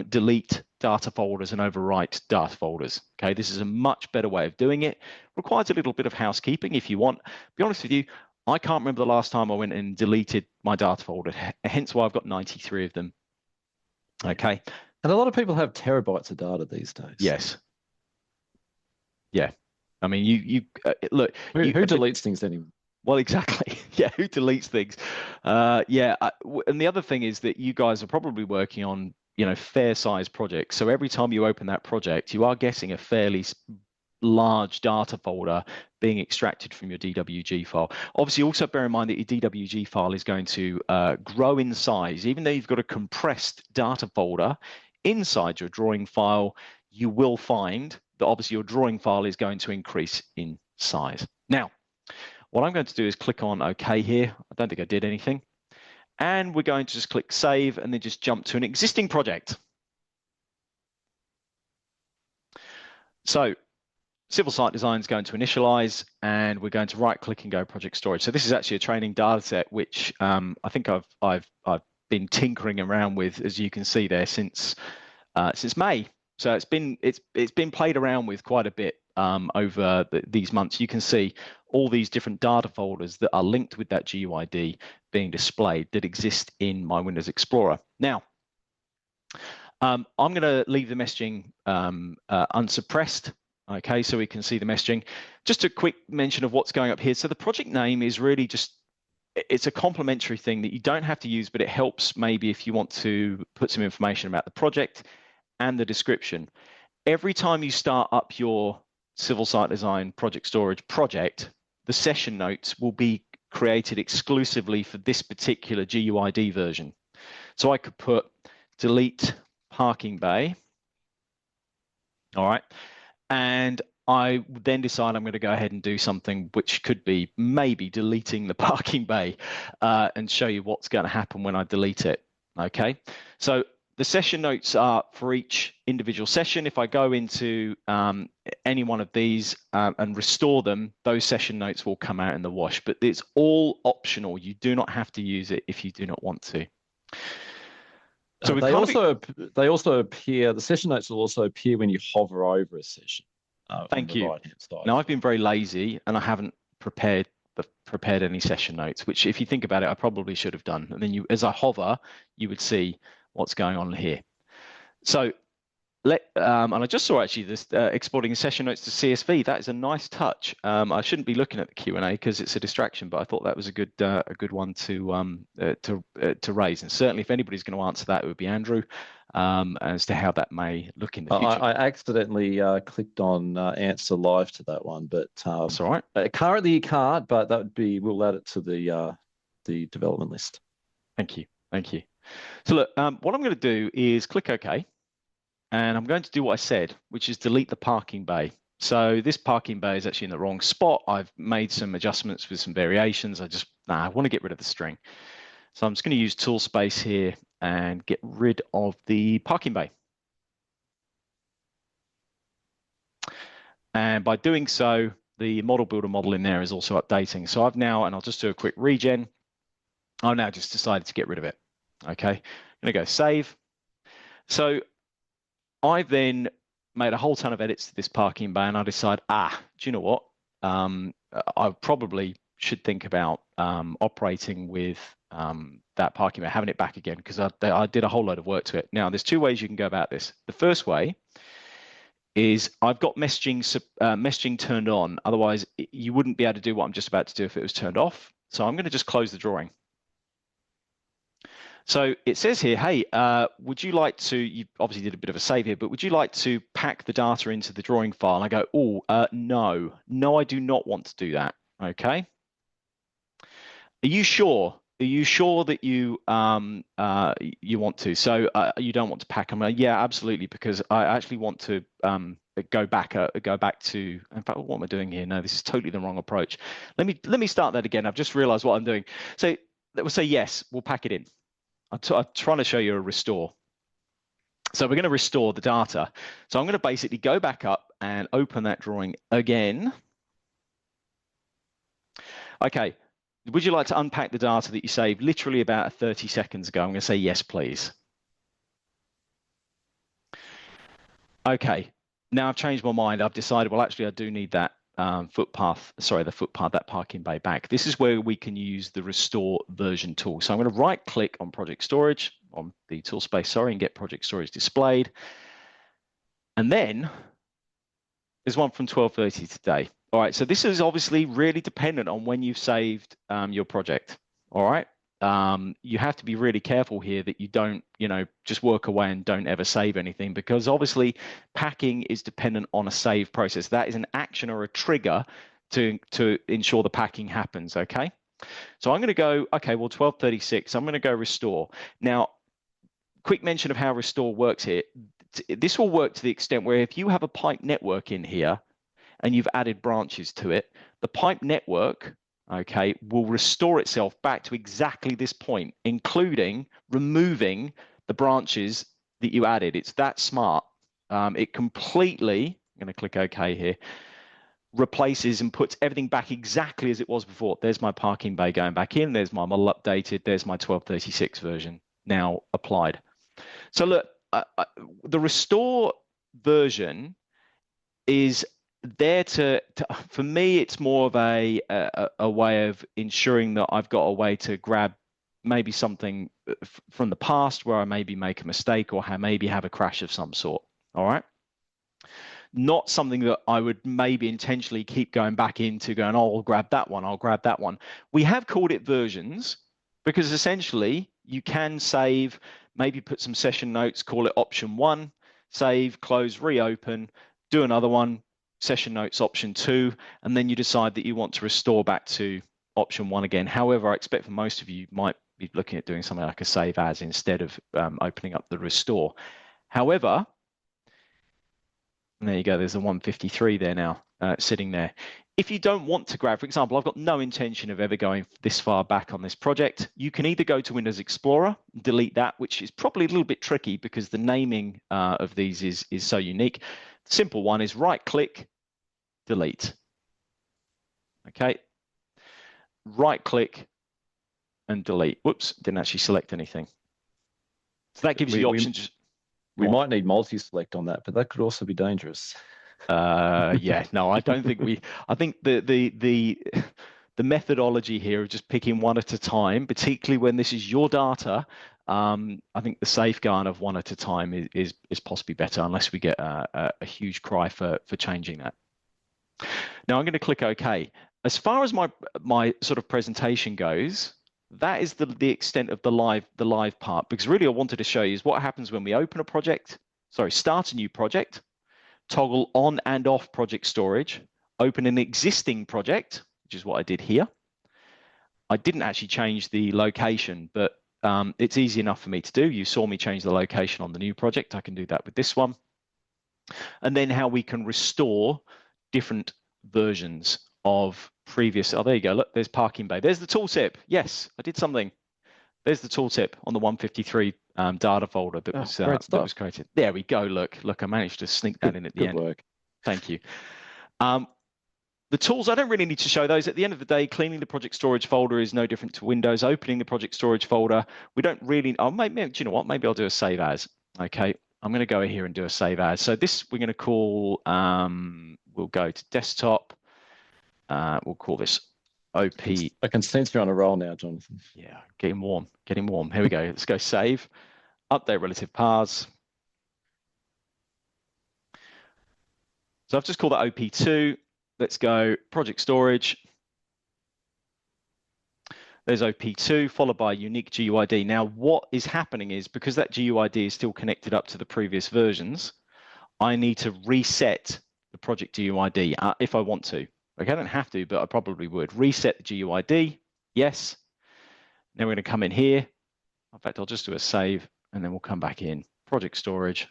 delete data folders and overwrite data folders. Okay, this is a much better way of doing it. Requires a little bit of housekeeping if you want. Be honest with you, I can't remember the last time I went and deleted my data folder, hence why I've got 93 of them. Okay.
And a lot of people have terabytes of data these days.
Yes. Yeah. I mean, you look.
Who deletes things anyway?
Well, exactly. Yeah, who deletes things? Yeah, and the other thing is that you guys are probably working on, fair-sized projects. So every time you open that project, you are getting a fairly large data folder being extracted from your DWG file. Obviously, also bear in mind that your DWG file is going to grow in size. Even though you've got a compressed data folder inside your drawing file, you will find that obviously your drawing file is going to increase in size. Now, what I'm going to do is click on OK here. I don't think I did anything. And we're going to just click Save and then just jump to an existing project. So Civil Site Design is going to initialize, and we're going to right-click and go Project Storage. So this is actually a training data set, which I think I've been tinkering around with, as you can see there, since May. So it's been played around with quite a bit over these months. You can see all these different data folders that are linked with that GUID being displayed that exist in my Windows Explorer. Now, I'm going to leave the messaging unsuppressed. Okay, so we can see the messaging. Just a quick mention of what's going up here. So the project name is really just, it's a complementary thing that you don't have to use, but it helps maybe if you want to put some information about the project and the description. Every time you start up your Civil Site Design Project Storage project, the session notes will be created exclusively for this particular GUID version. So I could put delete parking bay. All right. And I then decide I'm going to go ahead and do something which could be maybe deleting the parking bay and show you what's going to happen when I delete it. Okay, so the session notes are for each individual session. If I go into any one of these and restore them, those session notes will come out in the wash, but it's all optional. You do not have to use it if you do not want to. So
they also appear, the session notes will also appear when you hover over a session.
Thank you. Now, I've been very lazy and I haven't prepared any session notes, which if you think about it, I probably should have done. And then as I hover, you would see what's going on here. So and I just saw actually this exporting session notes to CSV. That is a nice touch. I shouldn't be looking at the Q&A because it's a distraction, but I thought that was a good one to raise. And certainly, if anybody's going to answer that, it would be Andrew, as to how that may look in the future.
I accidentally clicked on answer live to that one, but
that's all right.
Currently you can't, but that would be, we'll add it to the development list.
Thank you. So look, what I'm going to do is click OK. And I'm going to do what I said, which is delete the parking bay. So this parking bay is actually in the wrong spot. I've made some adjustments with some variations. I want to get rid of the string. So I'm just going to use Toolspace here and get rid of the parking bay. And by doing so, the model builder model in there is also updating. So I've now, and I'll just do a quick regen. I've now just decided to get rid of it. Okay, I'm going to go save. So I then made a whole ton of edits to this parking bay, and I decide, do you know what? I probably should think about operating with that parking bay, having it back again, because I did a whole load of work to it. Now, there's two ways you can go about this. The first way is I've got messaging turned on. Otherwise, you wouldn't be able to do what I'm just about to do if it was turned off. So I'm going to just close the drawing. So it says here, hey, would you like to, you obviously did a bit of a save here, but would you like to pack the data into the drawing file? And I go, no, I do not want to do that. Okay. Are you sure? Are you sure that you want to? So you don't want to pack them? Yeah, absolutely, because I actually want to go back to, in fact, what am I doing here? No, this is totally the wrong approach. Let me start that again. I've just realized what I'm doing. So we'll say yes, we'll pack it in. I'm trying to show you a restore. So we're going to restore the data. So I'm going to basically go back up and open that drawing again. Okay, would you like to unpack the data that you saved literally about 30 seconds ago? I'm going to say yes, please. Okay, now I've changed my mind. I've decided, well, actually, I do need that that parking bay back. This is where we can use the restore version tool. So I'm going to right click on project storage, on the Toolspace, and get project storage displayed. And then there's one from 12:30 today. All right, so this is obviously really dependent on when you've saved your project. All right, you have to be really careful here that you don't, just work away and don't ever save anything, because obviously packing is dependent on a save process. That is an action or a trigger to ensure the packing happens. Okay, so I'm going to go, okay, well, 12:36, I'm going to go restore. Now, quick mention of how restore works here. This will work to the extent where if you have a pipe network in here and you've added branches to it, the pipe network, okay, will restore itself back to exactly this point, including removing the branches that you added. It's that smart. It completely, I'm going to click OK here, replaces and puts everything back exactly as it was before. There's my parking bay going back in. There's my model updated. There's my 12:36 version now applied. So look, the restore version is there for me, it's more of a way of ensuring that I've got a way to grab maybe something from the past where I maybe make a mistake or maybe have a crash of some sort. All right. Not something that I would maybe intentionally keep going back into, going, oh, I'll grab that one, I'll grab that one. We have called it versions because essentially you can save, maybe put some session notes, call it option 1, save, close, reopen, do another one, session notes option 2, and then you decide that you want to restore back to option 1 again. However, I expect for most of you might be looking at doing something like a save as instead of opening up the restore. However, and there you go, there's a 153 there now, sitting there. If you don't want to grab, for example, I've got no intention of ever going this far back on this project, you can either go to Windows Explorer, delete that, which is probably a little bit tricky because the naming of these is so unique. The simple one is right-click, delete. Okay, right-click and delete. Whoops, didn't actually select anything. So that gives you the option.
We might need multi-select on that, but that could also be dangerous.
Yeah, no, I don't think I think the methodology here of just picking one at a time, particularly when this is your data, I think the safeguard of one at a time is possibly better, unless we get a huge cry for changing that. Now I'm going to click OK. As far as my sort of presentation goes, that is the extent of the live part, because really I wanted to show you is what happens when we open a project, start a new project, toggle on and off project storage, open an existing project, which is what I did here. I didn't actually change the location, but it's easy enough for me to do. You saw me change the location on the new project. I can do that with this one. And then how we can restore different versions of previous. Oh, there you go. Look, there's parking bay. There's the tooltip. Yes, I did something. There's the tooltip on the 153 data folder that was created. There we go. Look, I managed to sneak that in at the end.
Good work.
Thank you. The tools, I don't really need to show those. At the end of the day, cleaning the project storage folder is no different to Windows. Opening the project storage folder, we don't really. Oh, maybe, do you know what? Maybe I'll do a save as. Okay, I'm going to go here and do a save as. So this we're going to call. We'll go to desktop. We'll call this OP.
I can sense you're on a roll now, Jonathan.
Yeah, getting warm. Here we go. Let's go save. Update relative paths. So I've just called that OP2. Let's go project storage. There's OP2 followed by unique GUID. Now what is happening is, because that GUID is still connected up to the previous versions, I need to reset the project GUID if I want to. Okay, I don't have to, but I probably would. Reset the GUID, yes. Then we're going to come in here. In fact, I'll just do a save and then we'll come back in. Project storage.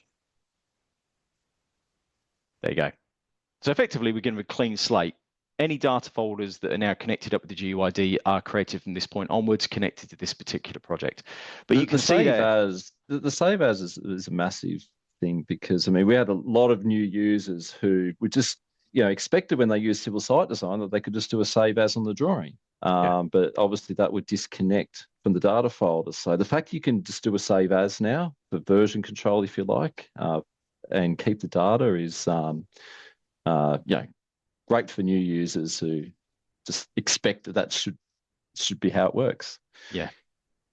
There you go. So effectively, we're going to have a clean slate. Any data folders that are now connected up with the GUID are created from this point onwards, connected to this particular project. But you can see there.
The save as is a massive thing, because I mean we had a lot of new users who were just expected when they use civil site design that they could just do a save as on the drawing. But obviously that would disconnect from the data folder. So the fact you can just do a save as now for version control, if you like, and keep the data is great for new users who just expect that should be how it works.
Yeah,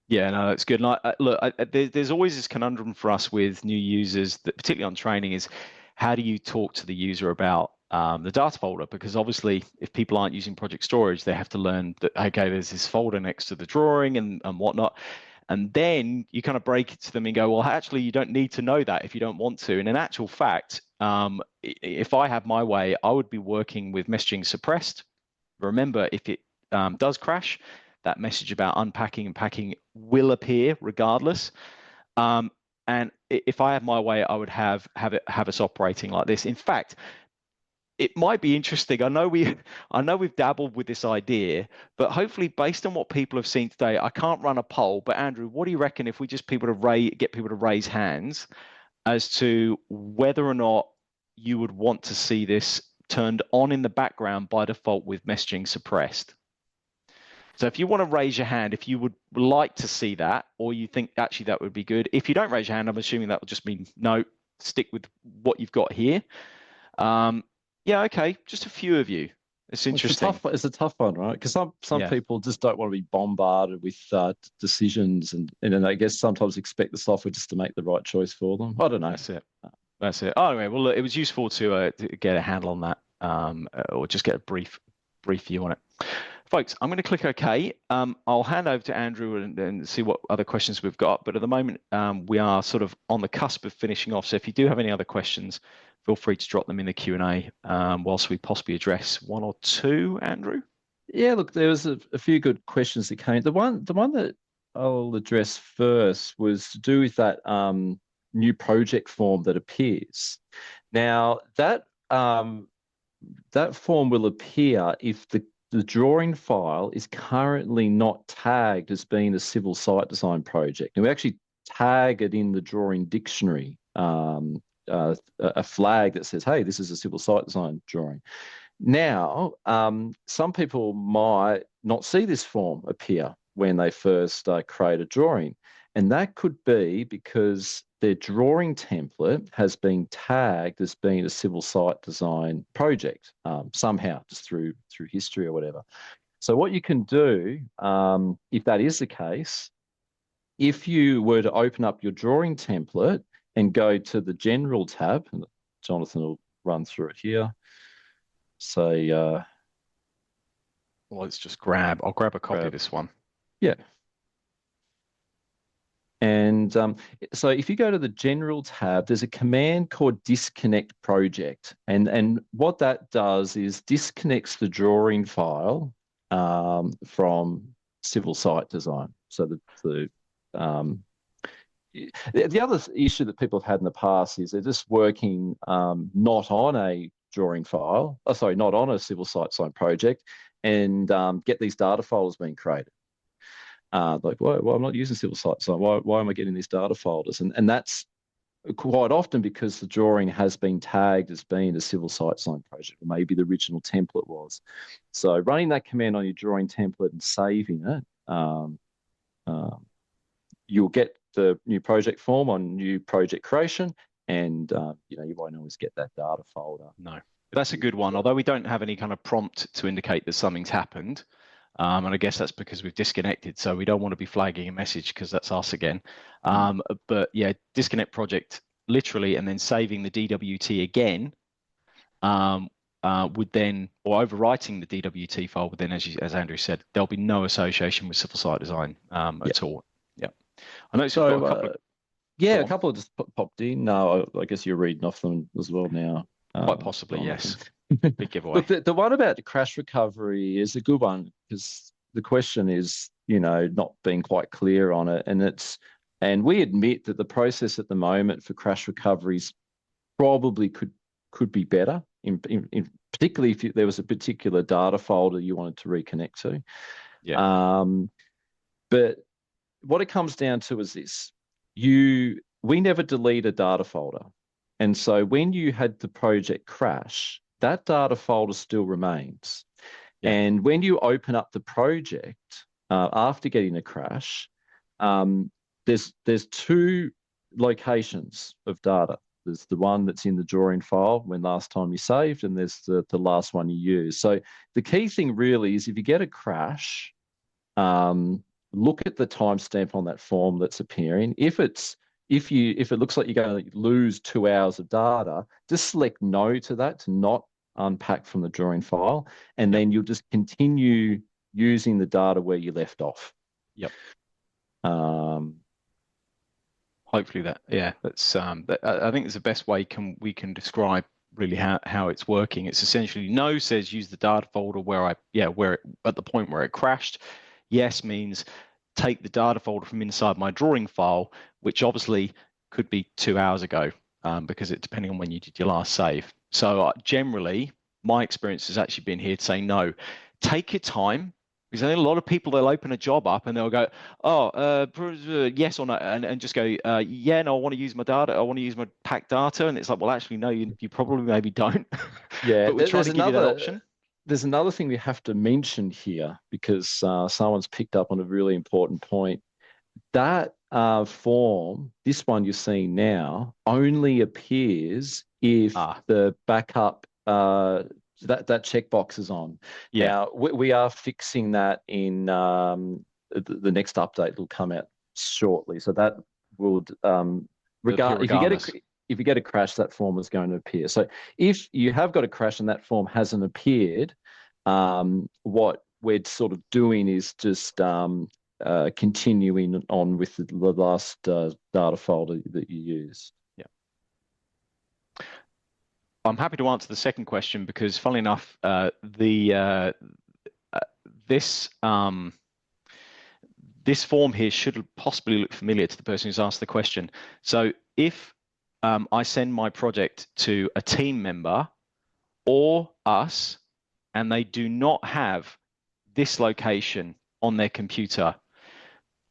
no, that's good. And look, there's always this conundrum for us with new users, that particularly on training, is how do you talk to the user about the data folder? Because obviously, if people aren't using project storage, they have to learn that, okay, there's this folder next to the drawing and whatnot. And then you kind of break it to them and go, well, actually, you don't need to know that if you don't want to. And in actual fact, if I had my way, I would be working with messaging suppressed. Remember, if it does crash, that message about unpacking and packing will appear regardless. And if I had my way, I would have us operating like this. In fact, it might be interesting. I know we've dabbled with this idea, but hopefully, based on what people have seen today, I can't run a poll. But Andrew, what do you reckon if we just get people to raise hands as to whether or not you would want to see this turned on in the background by default with messaging suppressed? So if you want to raise your hand, if you would like to see that, or you think actually that would be good. If you don't raise your hand, I'm assuming that will just mean no, stick with what you've got here. Yeah, okay, just a few of you. It's interesting.
It's a tough one, right? Because some people just don't want to be bombarded with decisions, and I guess sometimes expect the software just to make the right choice for them. I don't know.
That's it. Oh, anyway, well, look, it was useful to get a handle on that, or just get a brief view on it. Folks, I'm going to click OK. I'll hand over to Andrew and see what other questions we've got. But at the moment, we are sort of on the cusp of finishing off. So if you do have any other questions, feel free to drop them in the Q&A whilst we possibly address one or two, Andrew.
Yeah, look, there was a few good questions that came. The one that I'll address first was to do with that new project form that appears. Now, that form will appear if the drawing file is currently not tagged as being a civil site design project. And we actually tag it in the drawing dictionary, a flag that says, hey, this is a civil site design drawing. Now, some people might not see this form appear when they first create a drawing. And that could be because their drawing template has been tagged as being a civil site design project somehow, just through history or whatever. So what you can do, if that is the case, if you were to open up your drawing template and go to the General tab, and Jonathan will run through it here. Say, well,
let's just I'll grab a copy of this one.
Yeah. And so if you go to the General tab, there's a command called disconnect project. And what that does is disconnects the drawing file from civil site design. So the other issue that people have had in the past is they're just working not on a drawing file, not on a civil site design project, and get these data folders being created. Like, well, I'm not using civil site design. Why am I getting these data folders? And that's quite often because the drawing has been tagged as being a civil site design project, or maybe the original template was. So running that command on your drawing template and saving it, you'll get the new project form on new project creation, and you won't always get that data folder.
No, that's a good one. Although we don't have any kind of prompt to indicate that something's happened. And I guess that's because we've disconnected, so we don't want to be flagging a message because that's us again. But yeah, disconnect project literally, and then saving the DWT again would then, or overwriting the DWT file would then, as Andrew said, there'll be no association with civil site design at all. Yeah, I know. So a couple of just popped in. No, I guess you're reading off them as well now.
Quite possibly, yes.
Big giveaway.
Look, the one about the crash recovery is a good one, because the question is, not being quite clear on it, and we admit that the process at the moment for crash recoveries probably could could be better, particularly if there was a particular data folder you wanted to reconnect to.
Yeah.
But what it comes down to is this: we never delete a data folder. And so when you had the project crash, that data folder still remains.
Yeah.
And when you open up the project after getting a crash, there's two locations of data. There's the one that's in the drawing file when last time you saved, and there's the last one you used. So the key thing really is, if you get a crash, look at the timestamp on that form that's appearing. If it looks like you're going to lose 2 hours of data, just select no to that, to not unpack from the drawing file, and then you'll just continue using the data where you left off.
Yep. Hopefully that's I think it's the best way we can describe really how it's working. It's essentially no says use the data folder where at the point where it crashed. Yes means take the data folder from inside my drawing file, which obviously could be 2 hours ago, because it depending on when you did your last save. So generally, my experience has actually been here to say no. Take your time, because I think a lot of people, they'll open a job up and they'll go, yes or no, and just go, yeah, no, I want to use my data. I want to use my packed data. And it's like, well, actually, no, you probably maybe don't.
Yeah,
but we're trying to give you that option.
There's another thing we have to mention here, because someone's picked up on a really important point. That form, this one you're seeing now, only appears if the backup, that checkbox is on.
Yeah.
Now, we are fixing that in the next update will come out shortly. So that will, regardless. If you get a crash, that form is going to appear. So if you have got a crash and that form hasn't appeared, what we're sort of doing is just continuing on with the last data folder that you used.
Yeah. I'm happy to answer the second question, because funnily enough, this form here should possibly look familiar to the person who's asked the question. So if I send my project to a team member or us, and they do not have this location on their computer,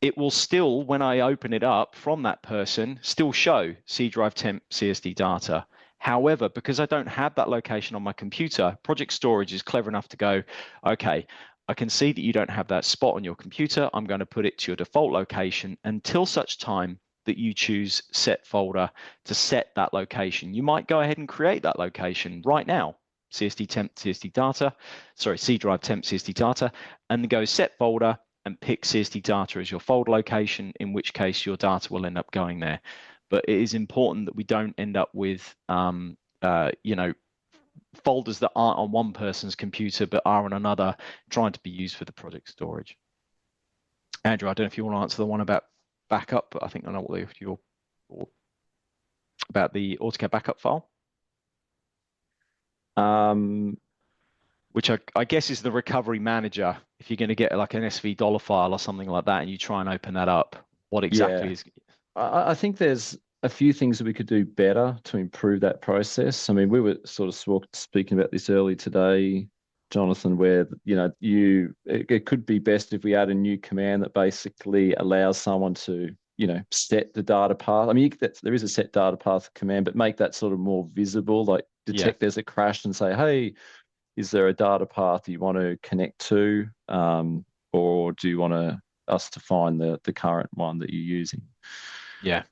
it will still, when I open it up from that person, still show C drive temp CSD data. However, because I don't have that location on my computer, Project Storage is clever enough to go, okay, I can see that you don't have that spot on your computer. I'm going to put it to your default location until such time that you choose set folder to set that location. You might go ahead and create that location right now, CSD temp CSD data, sorry, C drive temp CSD data, and go set folder and pick CSD data as your folder location, in which case your data will end up going there. But it is important that we don't end up with, folders that aren't on one person's computer but are on another, trying to be used for the project storage. Andrew, I don't know if you want to answer the one about backup, but I think I know what you're about the AutoCAD backup file. Which I guess is the recovery manager. If you're going to get like an SV dollar file or something like that, and you try and open that up, what exactly is?
I think there's a few things that we could do better to improve that process. I mean, we were sort of speaking about this earlier today, Jonathan, where it could be best if we add a new command that basically allows someone to set the data path. I mean, there is a set data path command, but make that sort of more visible, like detect there's a crash and say, hey, is there a data path you want to connect to, or do you want us to find the current one that you're using?
Yeah,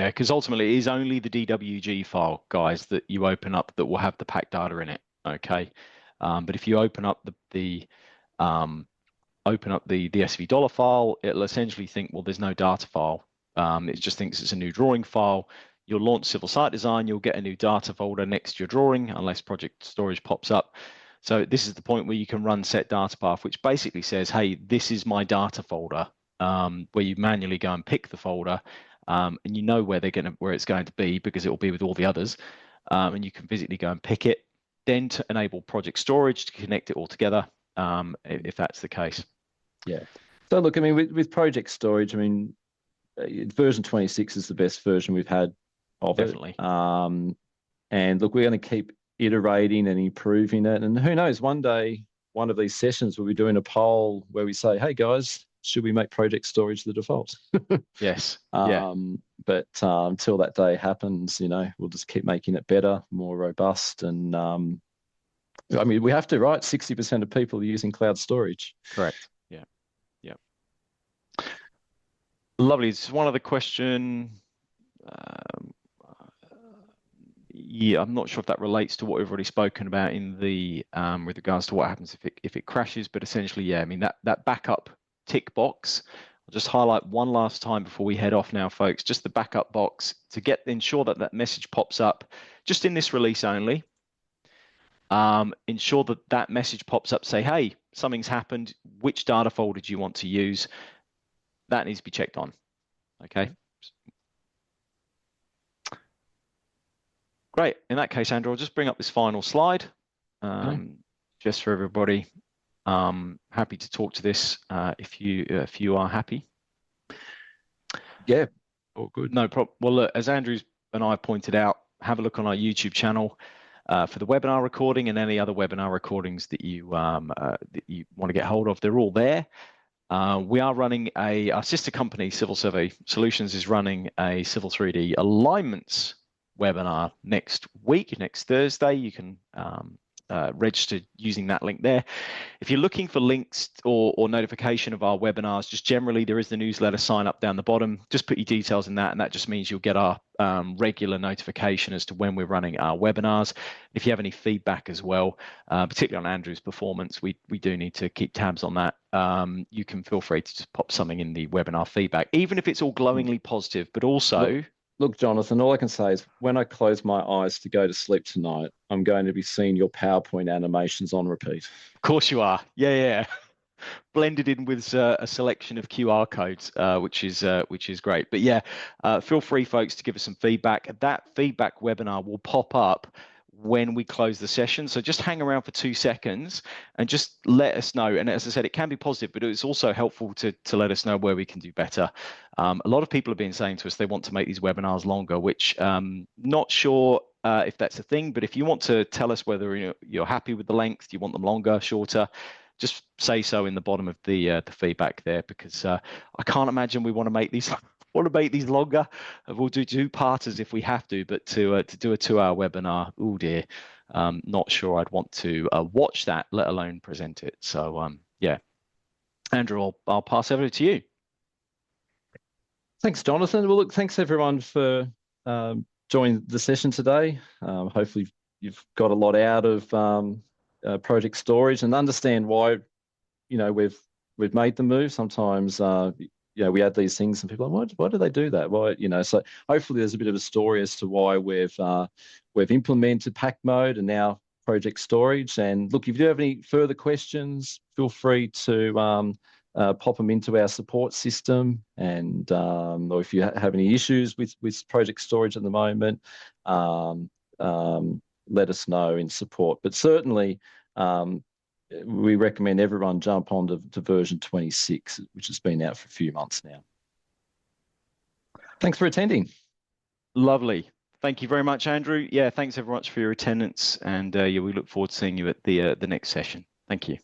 because ultimately it is only the DWG file, guys, that you open up that will have the packed data in it. Okay, but if you open up the SV dollar file, it'll essentially think, well, there's no data file. It just thinks it's a new drawing file. You'll launch Civil Site Design, you'll get a new data folder next to your drawing, unless Project Storage pops up. So this is the point where you can run set data path, which basically says, hey, this is my data folder, where you manually go and pick the folder, and you know where it's going to be, because it will be with all the others, and you can physically go and pick it. Then to enable Project Storage to connect it all together, if that's the case.
Yeah. So look, I mean, with Project Storage, I mean, version 26 is the best version we've had of
Definitely.
it. And look, we're going to keep iterating and improving it. And who knows, one day, one of these sessions, we'll be doing a poll where we say, hey, guys, should we make project storage the default?
Yes. Yeah.
But until that day happens, we'll just keep making it better, more robust. And I mean, we have to, right? 60% of people are using cloud storage.
Correct. Yeah. Yeah. Lovely. Just one other question. Yeah, I'm not sure if that relates to what we've already spoken about in the with regards to what happens if it crashes, but essentially, yeah, I mean that backup tick box. I'll just highlight one last time before we head off now, folks. Just the backup box to ensure that message pops up just in this release only. Ensure that message pops up, say, hey, something's happened. Which data folder do you want to use? That needs to be checked on. Okay. Great. In that case, Andrew, I'll just bring up this final slide just for everybody. Happy to talk to this if you are happy.
Yeah, all good.
No problem. Well, look, as Andrew and I have pointed out, have a look on our YouTube channel for the webinar recording and any other webinar recordings that you want to get hold of. They're all there. We are running our sister company, Civil Survey Solutions, is running a Civil 3D alignments webinar next Thursday. You can register using that link there. If you're looking for links or notification of our webinars, just generally there is the newsletter sign up down the bottom. Just put your details in that, and that just means you'll get our regular notification as to when we're running our webinars. If you have any feedback as well, particularly on Andrew's performance, we do need to keep tabs on that. You can feel free to just pop something in the webinar feedback, even if it's all glowingly positive, but also
Look, Jonathan, all I can say is when I close my eyes to go to sleep tonight, I'm going to be seeing your PowerPoint animations on repeat.
Of course you are. Yeah. Blended in with a selection of QR codes, which is great. But yeah, feel free, folks, to give us some feedback. That feedback webinar will pop up when we close the session. So just hang around for 2 seconds and just let us know. And as I said, it can be positive, but it's also helpful to let us know where we can do better. A lot of people have been saying to us they want to make these webinars longer, which not sure if that's a thing, but if you want to tell us whether you're happy with the length, do you want them longer, shorter, just say so in the bottom of the feedback there, because I can't imagine we want to make these longer. We'll do 2-parters if we have to, but to do a 2-hour webinar, oh dear, not sure I'd want to watch that, let alone present it. So yeah, Andrew, I'll pass over to you.
Thanks, Jonathan. Well, look, thanks everyone for joining the session today. Hopefully you've got a lot out of project storage and understand why we've made the move. Sometimes we add these things and people are like, why do they do that? Why, so hopefully there's a bit of a story as to why we've implemented pack mode and now project storage. And look, if you do have any further questions, feel free to pop them into our support system, and or if you have any issues with project storage at the moment, let us know in support. But certainly we recommend everyone jump on to version 26, which has been out for a few months now. Thanks for attending.
Lovely. Thank you very much, Andrew. Yeah, thanks very much for your attendance, and we look forward to seeing you at the next session. Thank you.